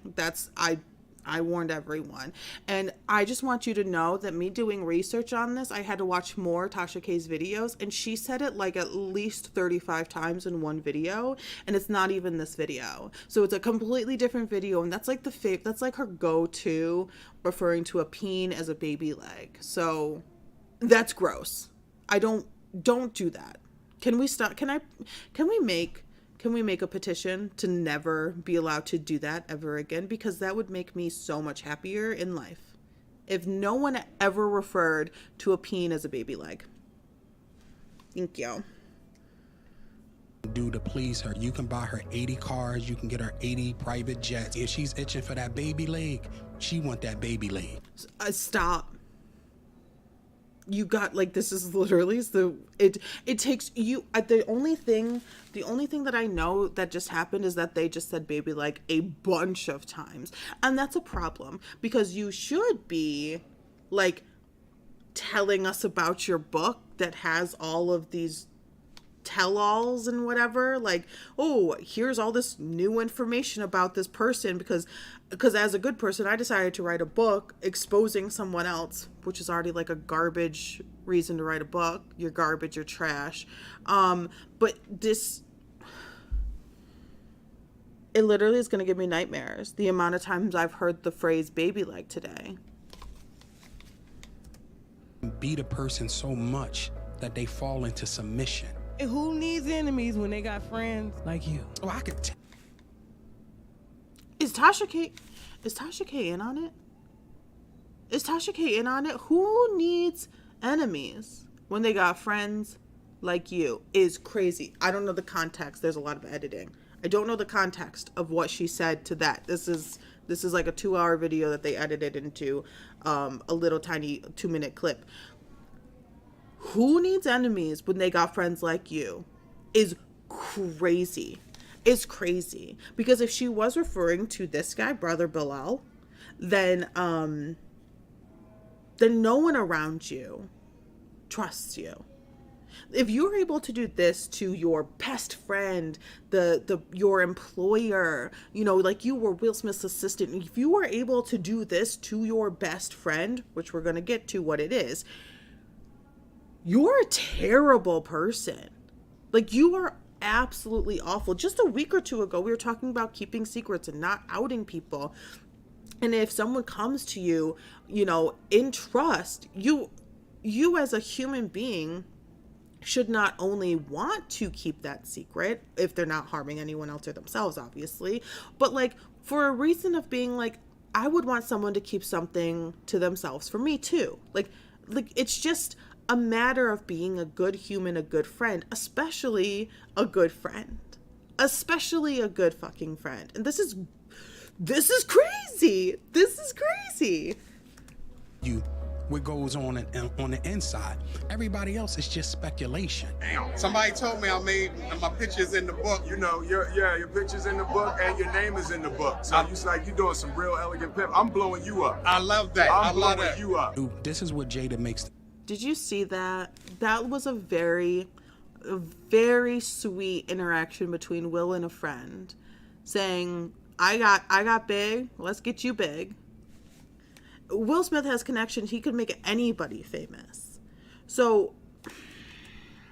I warned everyone. And I just want you to know that me doing research on this, I had to watch more Tasha K's videos, and she said it like at least 35 times in one video, and it's not even this video. So it's a completely different video, and that's like that's like her go-to, referring to a peen as a baby leg. So that's gross. Don't do that. Can we stop? Can we make a petition to never be allowed to do that ever again? Because that would make me so much happier in life. If no one ever referred to a peen as a baby leg. Thank you. Do to please her. You can buy her 80 cars. You can get her 80 private jets. If she's itching for that baby leg, she want that baby leg. Stop. you got like, this is literally it takes you, the only thing that I know that just happened is that they just said baby like a bunch of times, and that's a problem, because you should be like telling us about your book that has all of these tell-alls and whatever, like, oh, here's all this new information about this person, because as a good person I decided to write a book exposing someone else, which is already like a garbage reason to write a book. You're garbage, you're trash. But this, it literally is going to give me nightmares, the amount of times I've heard the phrase baby like today. Beat a person so much that they fall into submission. And who needs enemies when they got friends like you? Oh, I could tell. Is Tasha K in on it? Is Tasha K in on it? Who needs enemies when they got friends like you? Is crazy. I don't know the context. There's a lot of editing. I don't know the context of what she said to that. This is like a 2-hour video that they edited into a little tiny 2-minute clip. Who needs enemies when they got friends like you? Is crazy. Is crazy. Because if she was referring to this guy, Brother Bilal, then no one around you trusts you. If you're able to do this to your best friend, your employer, you know, like you were Will Smith's assistant, if you were able to do this to your best friend, which we're going to get to what it is, you're a terrible person. Like, you are absolutely awful. Just a week or two ago, we were talking about keeping secrets and not outing people. And if someone comes to you, you know, in trust, you as a human being should not only want to keep that secret if they're not harming anyone else or themselves, obviously, but like for a reason of being like, I would want someone to keep something to themselves for me too. Like it's just a matter of being a good human, a good friend, especially a good friend, especially a good fucking friend. And this is crazy. This is crazy. You, what goes on the inside. Everybody else is just speculation. Damn. Somebody told me I made my pictures in the book. You know, your picture's in the book and your name is in the book. So it's like you're doing some real elegant pimp. I'm blowing you up. I love that. I'm blowing you up. Dude, this is what Jada makes. Did you see that? That was a very, very sweet interaction between Will and a friend, saying, I got big, let's get you big. Will Smith has connections. He could make anybody famous. So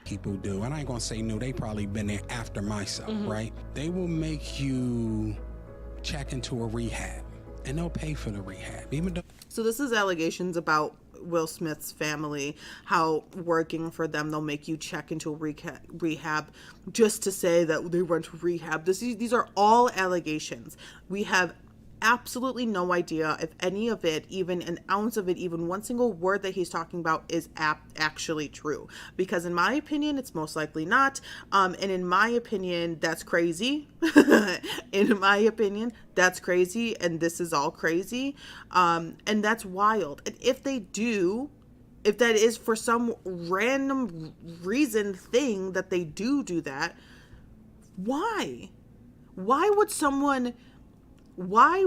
People do, and I ain't gonna say no, they probably been there after myself, right? They will make you check into a rehab, and they'll pay for the rehab, even though. So this is allegations about Will Smith's family, how working for them, they'll make you check into a rehab just to say that they went to rehab. These are all allegations. We have absolutely no idea if any of it, even an ounce of it, even one single word that he's talking about is actually true. Because in my opinion, it's most likely not. And in my opinion, that's crazy. In my opinion, that's crazy. And this is all crazy. And that's wild. And if they do, if that is for some random reason thing that they do that, why? Why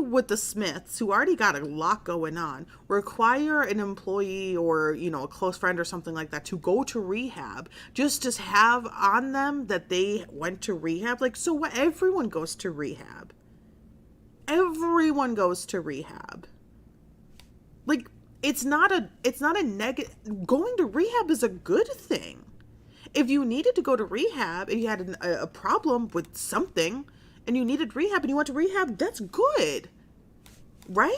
would the Smiths, who already got a lot going on, require an employee or, you know, a close friend or something like that to go to rehab just to have on them that they went to rehab? Like, so what? Everyone goes to rehab. Everyone goes to rehab. Like, it's not a negative. Going to rehab is a good thing. If you needed to go to rehab, if you had a problem with something, and you needed rehab and you went to rehab, that's good, right?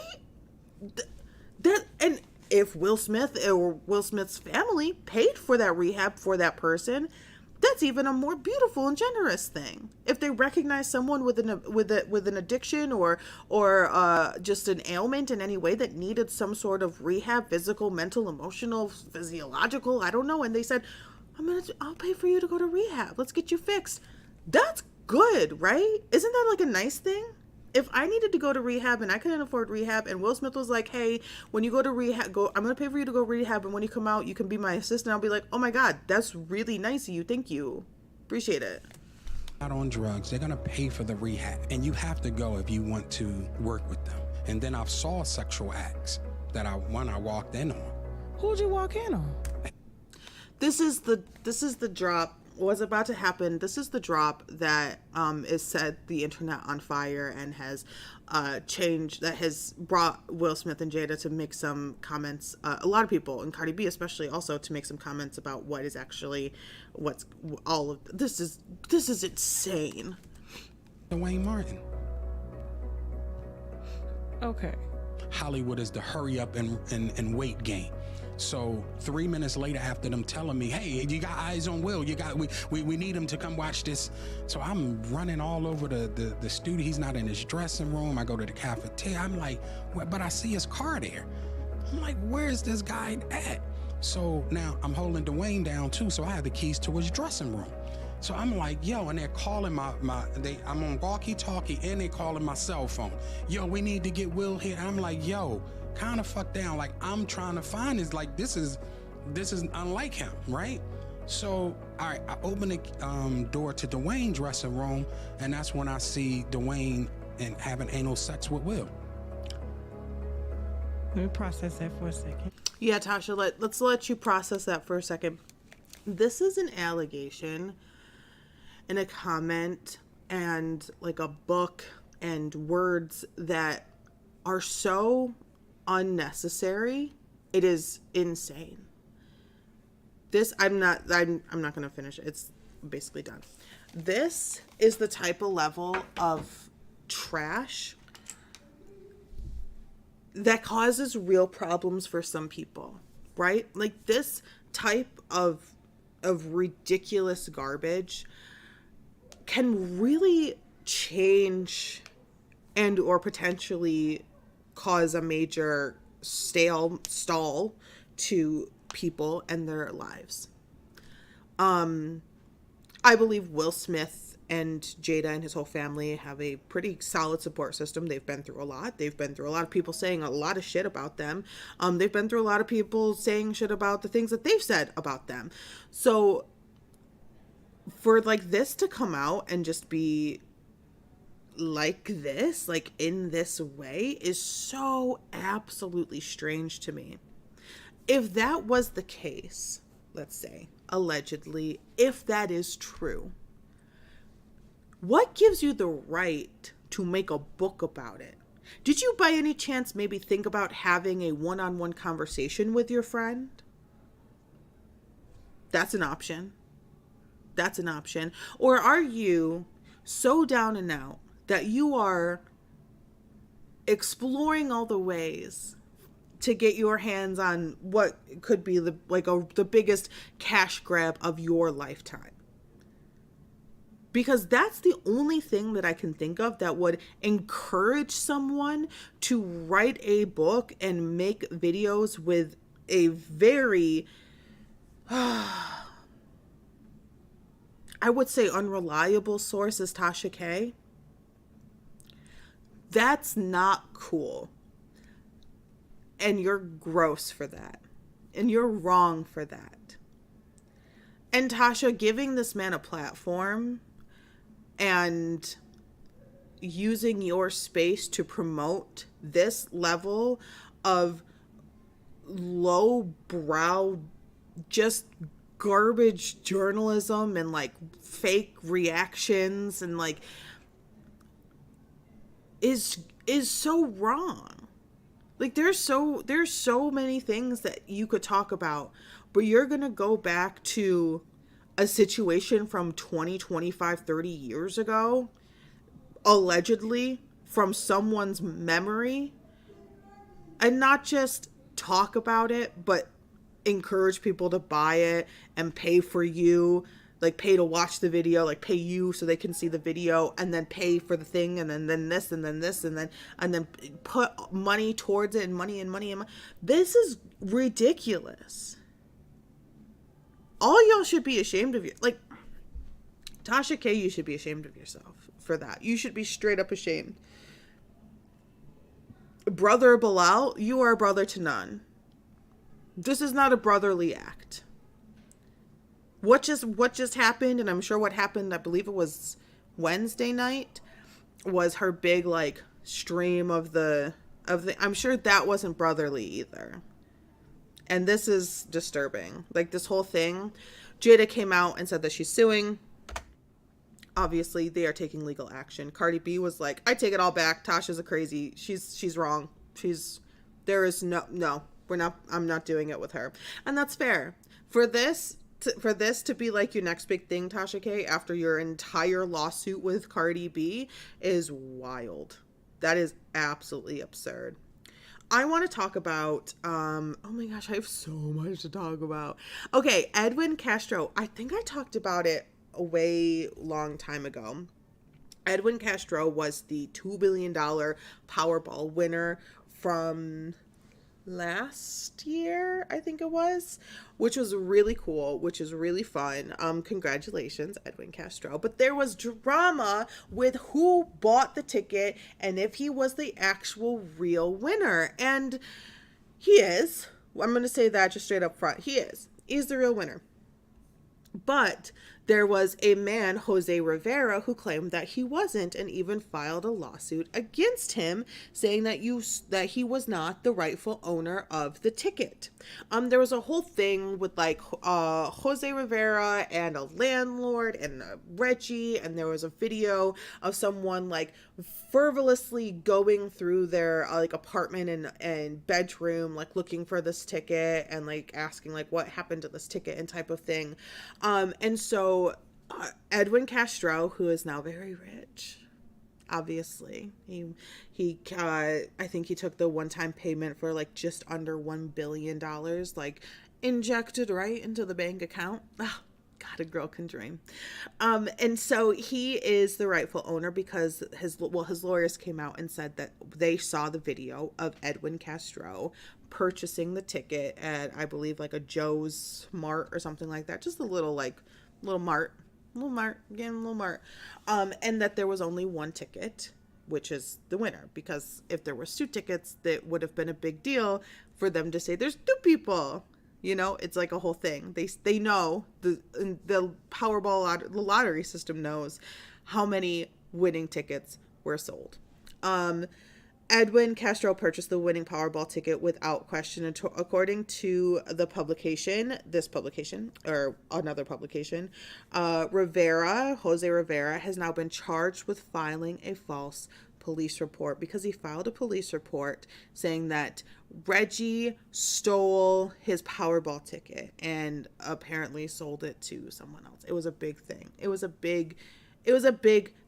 And if Will Smith or Will Smith's family paid for that rehab for that person, that's even a more beautiful and generous thing. If they recognize someone with an addiction or just an ailment in any way that needed some sort of rehab, physical, mental, emotional, physiological, I don't know, and they said, I'll pay for you to go to rehab. Let's get you fixed. That's good, right? Isn't that like a nice thing? If I needed to go to rehab and I couldn't afford rehab, and Will Smith was like, hey, when you go to rehab, I'm going to pay for you to go rehab, and when you come out, you can be my assistant. I'll be like, oh my God, that's really nice of you. Thank you. Appreciate it. Not on drugs. They're going to pay for the rehab. And you have to go if you want to work with them. And then I've saw sexual acts that I walked in on. Who'd you walk in on? This is the drop. What's about to happen. This is the drop that is set the internet on fire and has changed, that has brought Will Smith and Jada to make some comments. A lot of people, and Cardi B especially, also to make some comments about what's all of this is insane. Dwayne Martin. Okay. Hollywood is the hurry up and weight game. So 3 minutes later, after them telling me, hey, you got eyes on Will, we need him to come watch this. So I'm running all over the studio. He's not in his dressing room. I go to the cafeteria. I'm like, but I see his car there. I'm like, where's this guy at? So now I'm holding Dwayne down too. So I have the keys to his dressing room. So I'm like, yo, and they're calling I'm on walkie-talkie and they're calling my cell phone. Yo, we need to get Will here. And I'm like, yo, kind of fuck down. Like, I'm trying to find this. Like, this is unlike him, right? So, all right, I open the door to Dwayne's dressing room, and that's when I see Dwayne and having anal sex with Will. Let me process that for a second. Yeah, Tasha, let's let you process that for a second. This is an allegation and a comment and like a book and words that are so unnecessary. It is insane. I'm not gonna finish it. It's basically done. This is the type of level of trash that causes real problems for some people, right? Like, this type of ridiculous garbage can really change and or potentially cause a major stall to people and their lives. I believe Will Smith and Jada and his whole family have a pretty solid support system. They've been through a lot. They've been through a lot of people saying a lot of shit about them. They've been through a lot of people saying shit about the things that they've said about them. So for like this to come out and just be like this, like in this way, is so absolutely strange to me. If that was the case, let's say, allegedly, if that is true, what gives you the right to make a book about it? Did you by any chance maybe think about having a one-on-one conversation with your friend? That's an option. That's an option. Or are you so down and out that you are exploring all the ways to get your hands on what could be the biggest cash grab of your lifetime? Because that's the only thing that I can think of that would encourage someone to write a book and make videos with a very I would say unreliable source as Tasha K. That's not cool. And you're gross for that. And you're wrong for that. And Tasha, giving this man a platform and using your space to promote this level of lowbrow, just garbage journalism and like fake reactions and like is so wrong. Like, there's so many things that you could talk about, but you're gonna go back to a situation from 20, 25, 30 years ago, allegedly from someone's memory, and not just talk about it, but encourage people to buy it and pay for you, like pay to watch the video, like pay you so they can see the video, and then pay for the thing, and then this, and then this, and then put money towards it, and money. This is ridiculous. All y'all should be ashamed of you. Like, Tasha K, you should be ashamed of yourself for that. You should be straight up ashamed. Brother Bilal, you are a brother to none. This is not a brotherly act. What just happened, and I'm sure what happened, I believe it was Wednesday night, was her big like stream of the I'm sure that wasn't brotherly either. And this is disturbing. Like, this whole thing, Jada came out and said that she's suing. Obviously, they are taking legal action. Cardi B was like, I take it all back. Tasha's a crazy. She's wrong. There is I'm not doing it with her. And that's fair. For this to be like your next big thing, Tasha K, after your entire lawsuit with Cardi B is wild. That is absolutely absurd. I want to talk about, oh my gosh, I have so much to talk about. Okay, Edwin Castro. I think I talked about it a way long time ago. Edwin Castro was the $2 billion Powerball winner from last year, I think it was, which was really cool, which is really fun. Congratulations, Edwin Castro. But there was drama with who bought the ticket and if he was the actual real winner. And he is. I'm going to say that just straight up front. He is. He's the real winner. But there was a man, Jose Rivera, who claimed that he wasn't, and even filed a lawsuit against him, saying that he was not the rightful owner of the ticket. There was a whole thing with like Jose Rivera and a landlord and Reggie, and there was a video of someone like frivolously going through their like apartment and bedroom, like looking for this ticket and like asking like what happened to this ticket and type of thing. And so Edwin Castro, who is now very rich, obviously, he I think he took the one-time payment for like just under $1 billion, like injected right into the bank account. Oh, God, a girl can dream. And so he is the rightful owner because his lawyers came out and said that they saw the video of Edwin Castro purchasing the ticket at, I believe, like a Joe's Mart or something like that. Just a little mart. And that there was only one ticket, which is the winner. Because if there were two tickets, that would have been a big deal for them to say there's two people. You know, it's like a whole thing. They know the Powerball, the lottery system knows how many winning tickets were sold. Edwin Castro purchased the winning Powerball ticket without question, according to the publication, or another publication. Jose Rivera has now been charged with filing a false police report because he filed a police report saying that Reggie stole his Powerball ticket and apparently sold it to someone else. It was a big thing. It was a big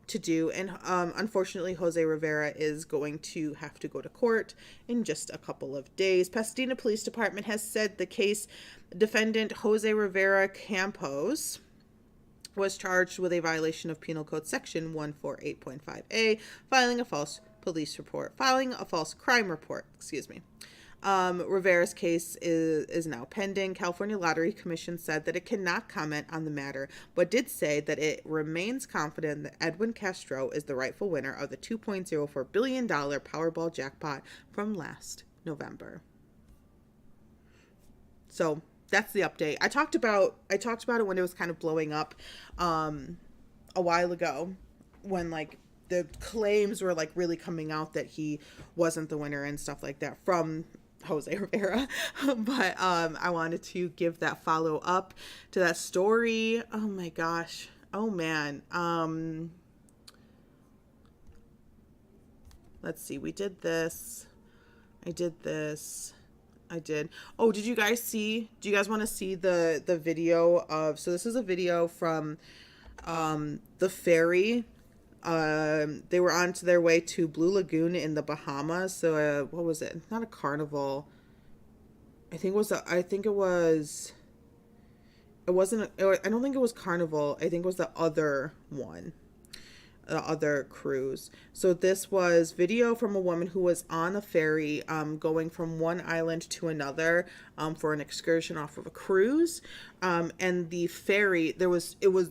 to do, and unfortunately Jose Rivera is going to have to go to court in just a couple of days. Pasadena Police Department has said the case defendant Jose Rivera Campos was charged with a violation of Penal Code Section 148.5A, filing a false crime report. Rivera's case is now pending. California Lottery Commission said that it cannot comment on the matter, but did say that it remains confident that Edwin Castro is the rightful winner of the $2.04 billion Powerball jackpot from last November. So that's the update. I talked about it when it was kind of blowing up a while ago, when like the claims were like really coming out that he wasn't the winner and stuff like that from Jose Rivera. But I wanted to give that follow up to that story. Oh my gosh. Oh man. Let's see. We did this. I did this. I did. Oh, did you guys see? Do you guys want to see the video of? So this is a video from the ferry. They were on to their way to Blue Lagoon in the Bahamas. So what was it? Not a carnival. I don't think it was Carnival. I think it was the other one. The other cruise. So this was video from a woman who was on a ferry going from one island to another for an excursion off of a cruise. And the ferry, the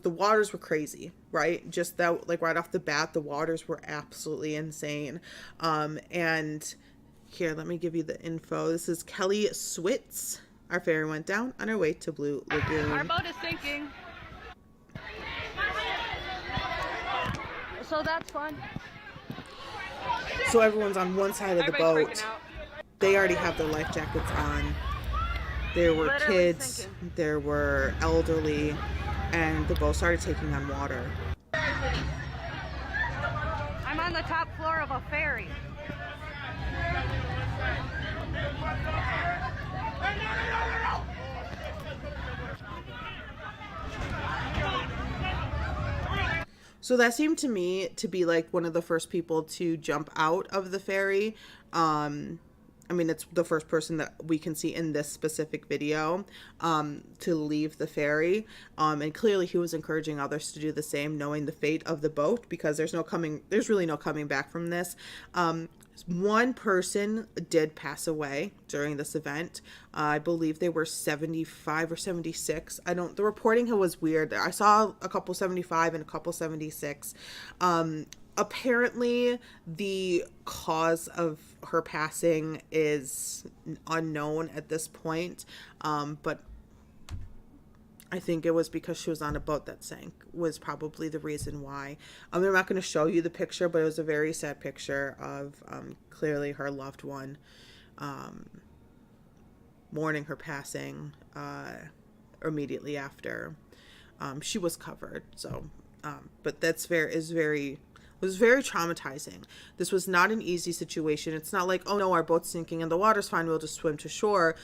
waters were crazy, right? Just that, like right off the bat, the waters were absolutely insane. And Here, let me give you the info. This is Kelly Switz. Our ferry went down on our way to Blue Lagoon. Our boat is sinking. So that's fun. So everyone's on one side of the Everybody's boat. freaking out. They already have their life jackets on. There were Literally kids, sinking. there were elderly, and the boat started taking on water. I'm on the top floor of a ferry. So that seemed to me to be like one of the first people to jump out of the ferry. I mean, it's the first person that we can see in this specific video to leave the ferry. And clearly he was encouraging others to do the same, knowing the fate of the boat, because there's really no coming back from this. One person did pass away during this event. I believe they were 75 or 76. The reporting was weird. I saw a couple 75 and a couple 76. Apparently the cause of her passing is unknown at this point. But I think it was because she was on a boat that sank was probably the reason why. I'm not going to show you the picture, but it was a very sad picture of clearly her loved one mourning her passing immediately after. She was covered, so but was very traumatizing. This was not an easy situation. It's not like, oh no, our boat's sinking and the water's fine, we'll just swim to shore.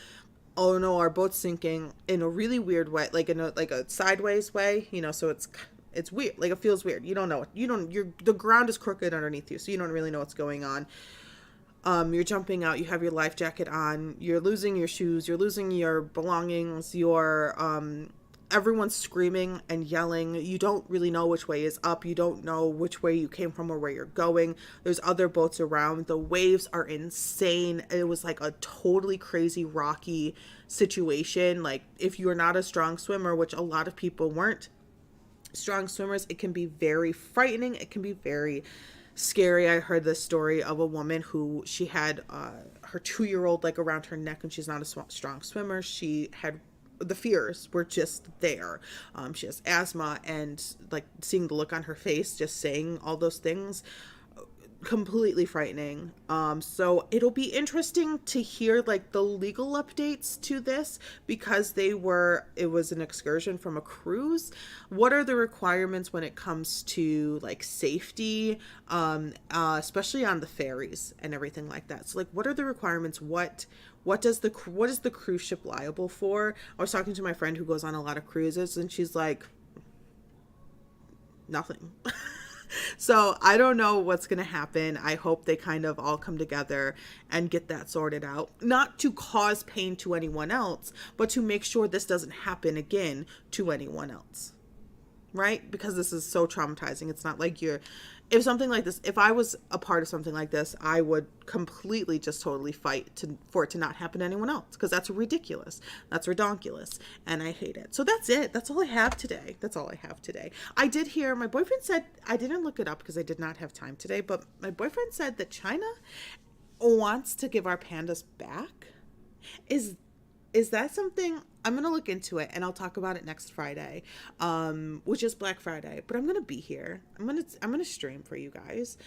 Oh no, our boat's sinking in a really weird way, like in a sideways way, so it's weird. Like, it feels weird. You don't know. The ground is crooked underneath you, so you don't really know what's going on. You're jumping out, you have your life jacket on, you're losing your shoes, you're losing your belongings, everyone's screaming and yelling. You don't really know which way is up. You don't know which way you came from or where you're going. There's other boats around. The waves are insane. It was like a totally crazy, rocky situation. Like, if you're not a strong swimmer, which a lot of people weren't strong swimmers, it can be very frightening. It can be very scary. I heard the story of a woman who she had her 2-year-old like around her neck, and she's not a strong swimmer. She had the fears were just there. She has asthma, and like seeing the look on her face, just saying all those things, completely frightening. So it'll be interesting to hear like the legal updates to this, because it was an excursion from a cruise. What are the requirements when it comes to like safety, especially on the ferries and everything like that? So like, what are the requirements? What is the cruise ship liable for? I was talking to my friend who goes on a lot of cruises, and she's like, nothing. So I don't know what's going to happen. I hope they kind of all come together and get that sorted out. Not to cause pain to anyone else, but to make sure this doesn't happen again to anyone else. Right? Because this is so traumatizing. It's not like if I was a part of something like this, I would completely just totally fight for it to not happen to anyone else, because that's ridiculous. That's redonkulous, and I hate it. So that's it. That's all I have today. I did hear, my boyfriend said, I didn't look it up because I did not have time today, but my boyfriend said that China wants to give our pandas back. Is that something? I'm going to look into it, and I'll talk about it next Friday, which is Black Friday, but I'm going to be here. I'm going to stream for you guys.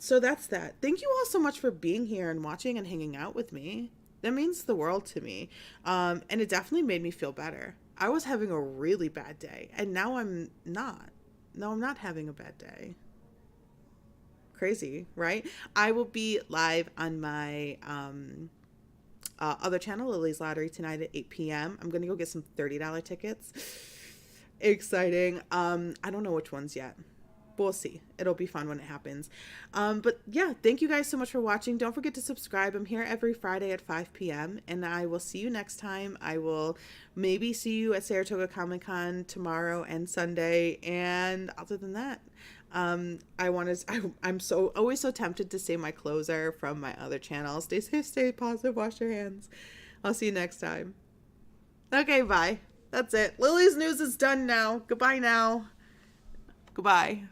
So that's that. Thank you all so much for being here and watching and hanging out with me. That means the world to me. And it definitely made me feel better. I was having a really bad day, and now I'm not. No, I'm not having a bad day. Crazy, right? I will be live on my other channel, Lily's Lottery, tonight at 8 p.m. I'm going to go get some $30 tickets. Exciting. I don't know which ones yet. We'll see. It'll be fun when it happens. But yeah, thank you guys so much for watching. Don't forget to subscribe. I'm here every Friday at 5 p.m. and I will see you next time. I will maybe see you at Saratoga Comic Con tomorrow and Sunday. And other than that, I'm always so tempted to say my closer from my other channel. Stay safe, stay positive, wash your hands. I'll see you next time. Okay, bye. That's it. Lily's news is done now. Goodbye now. Goodbye.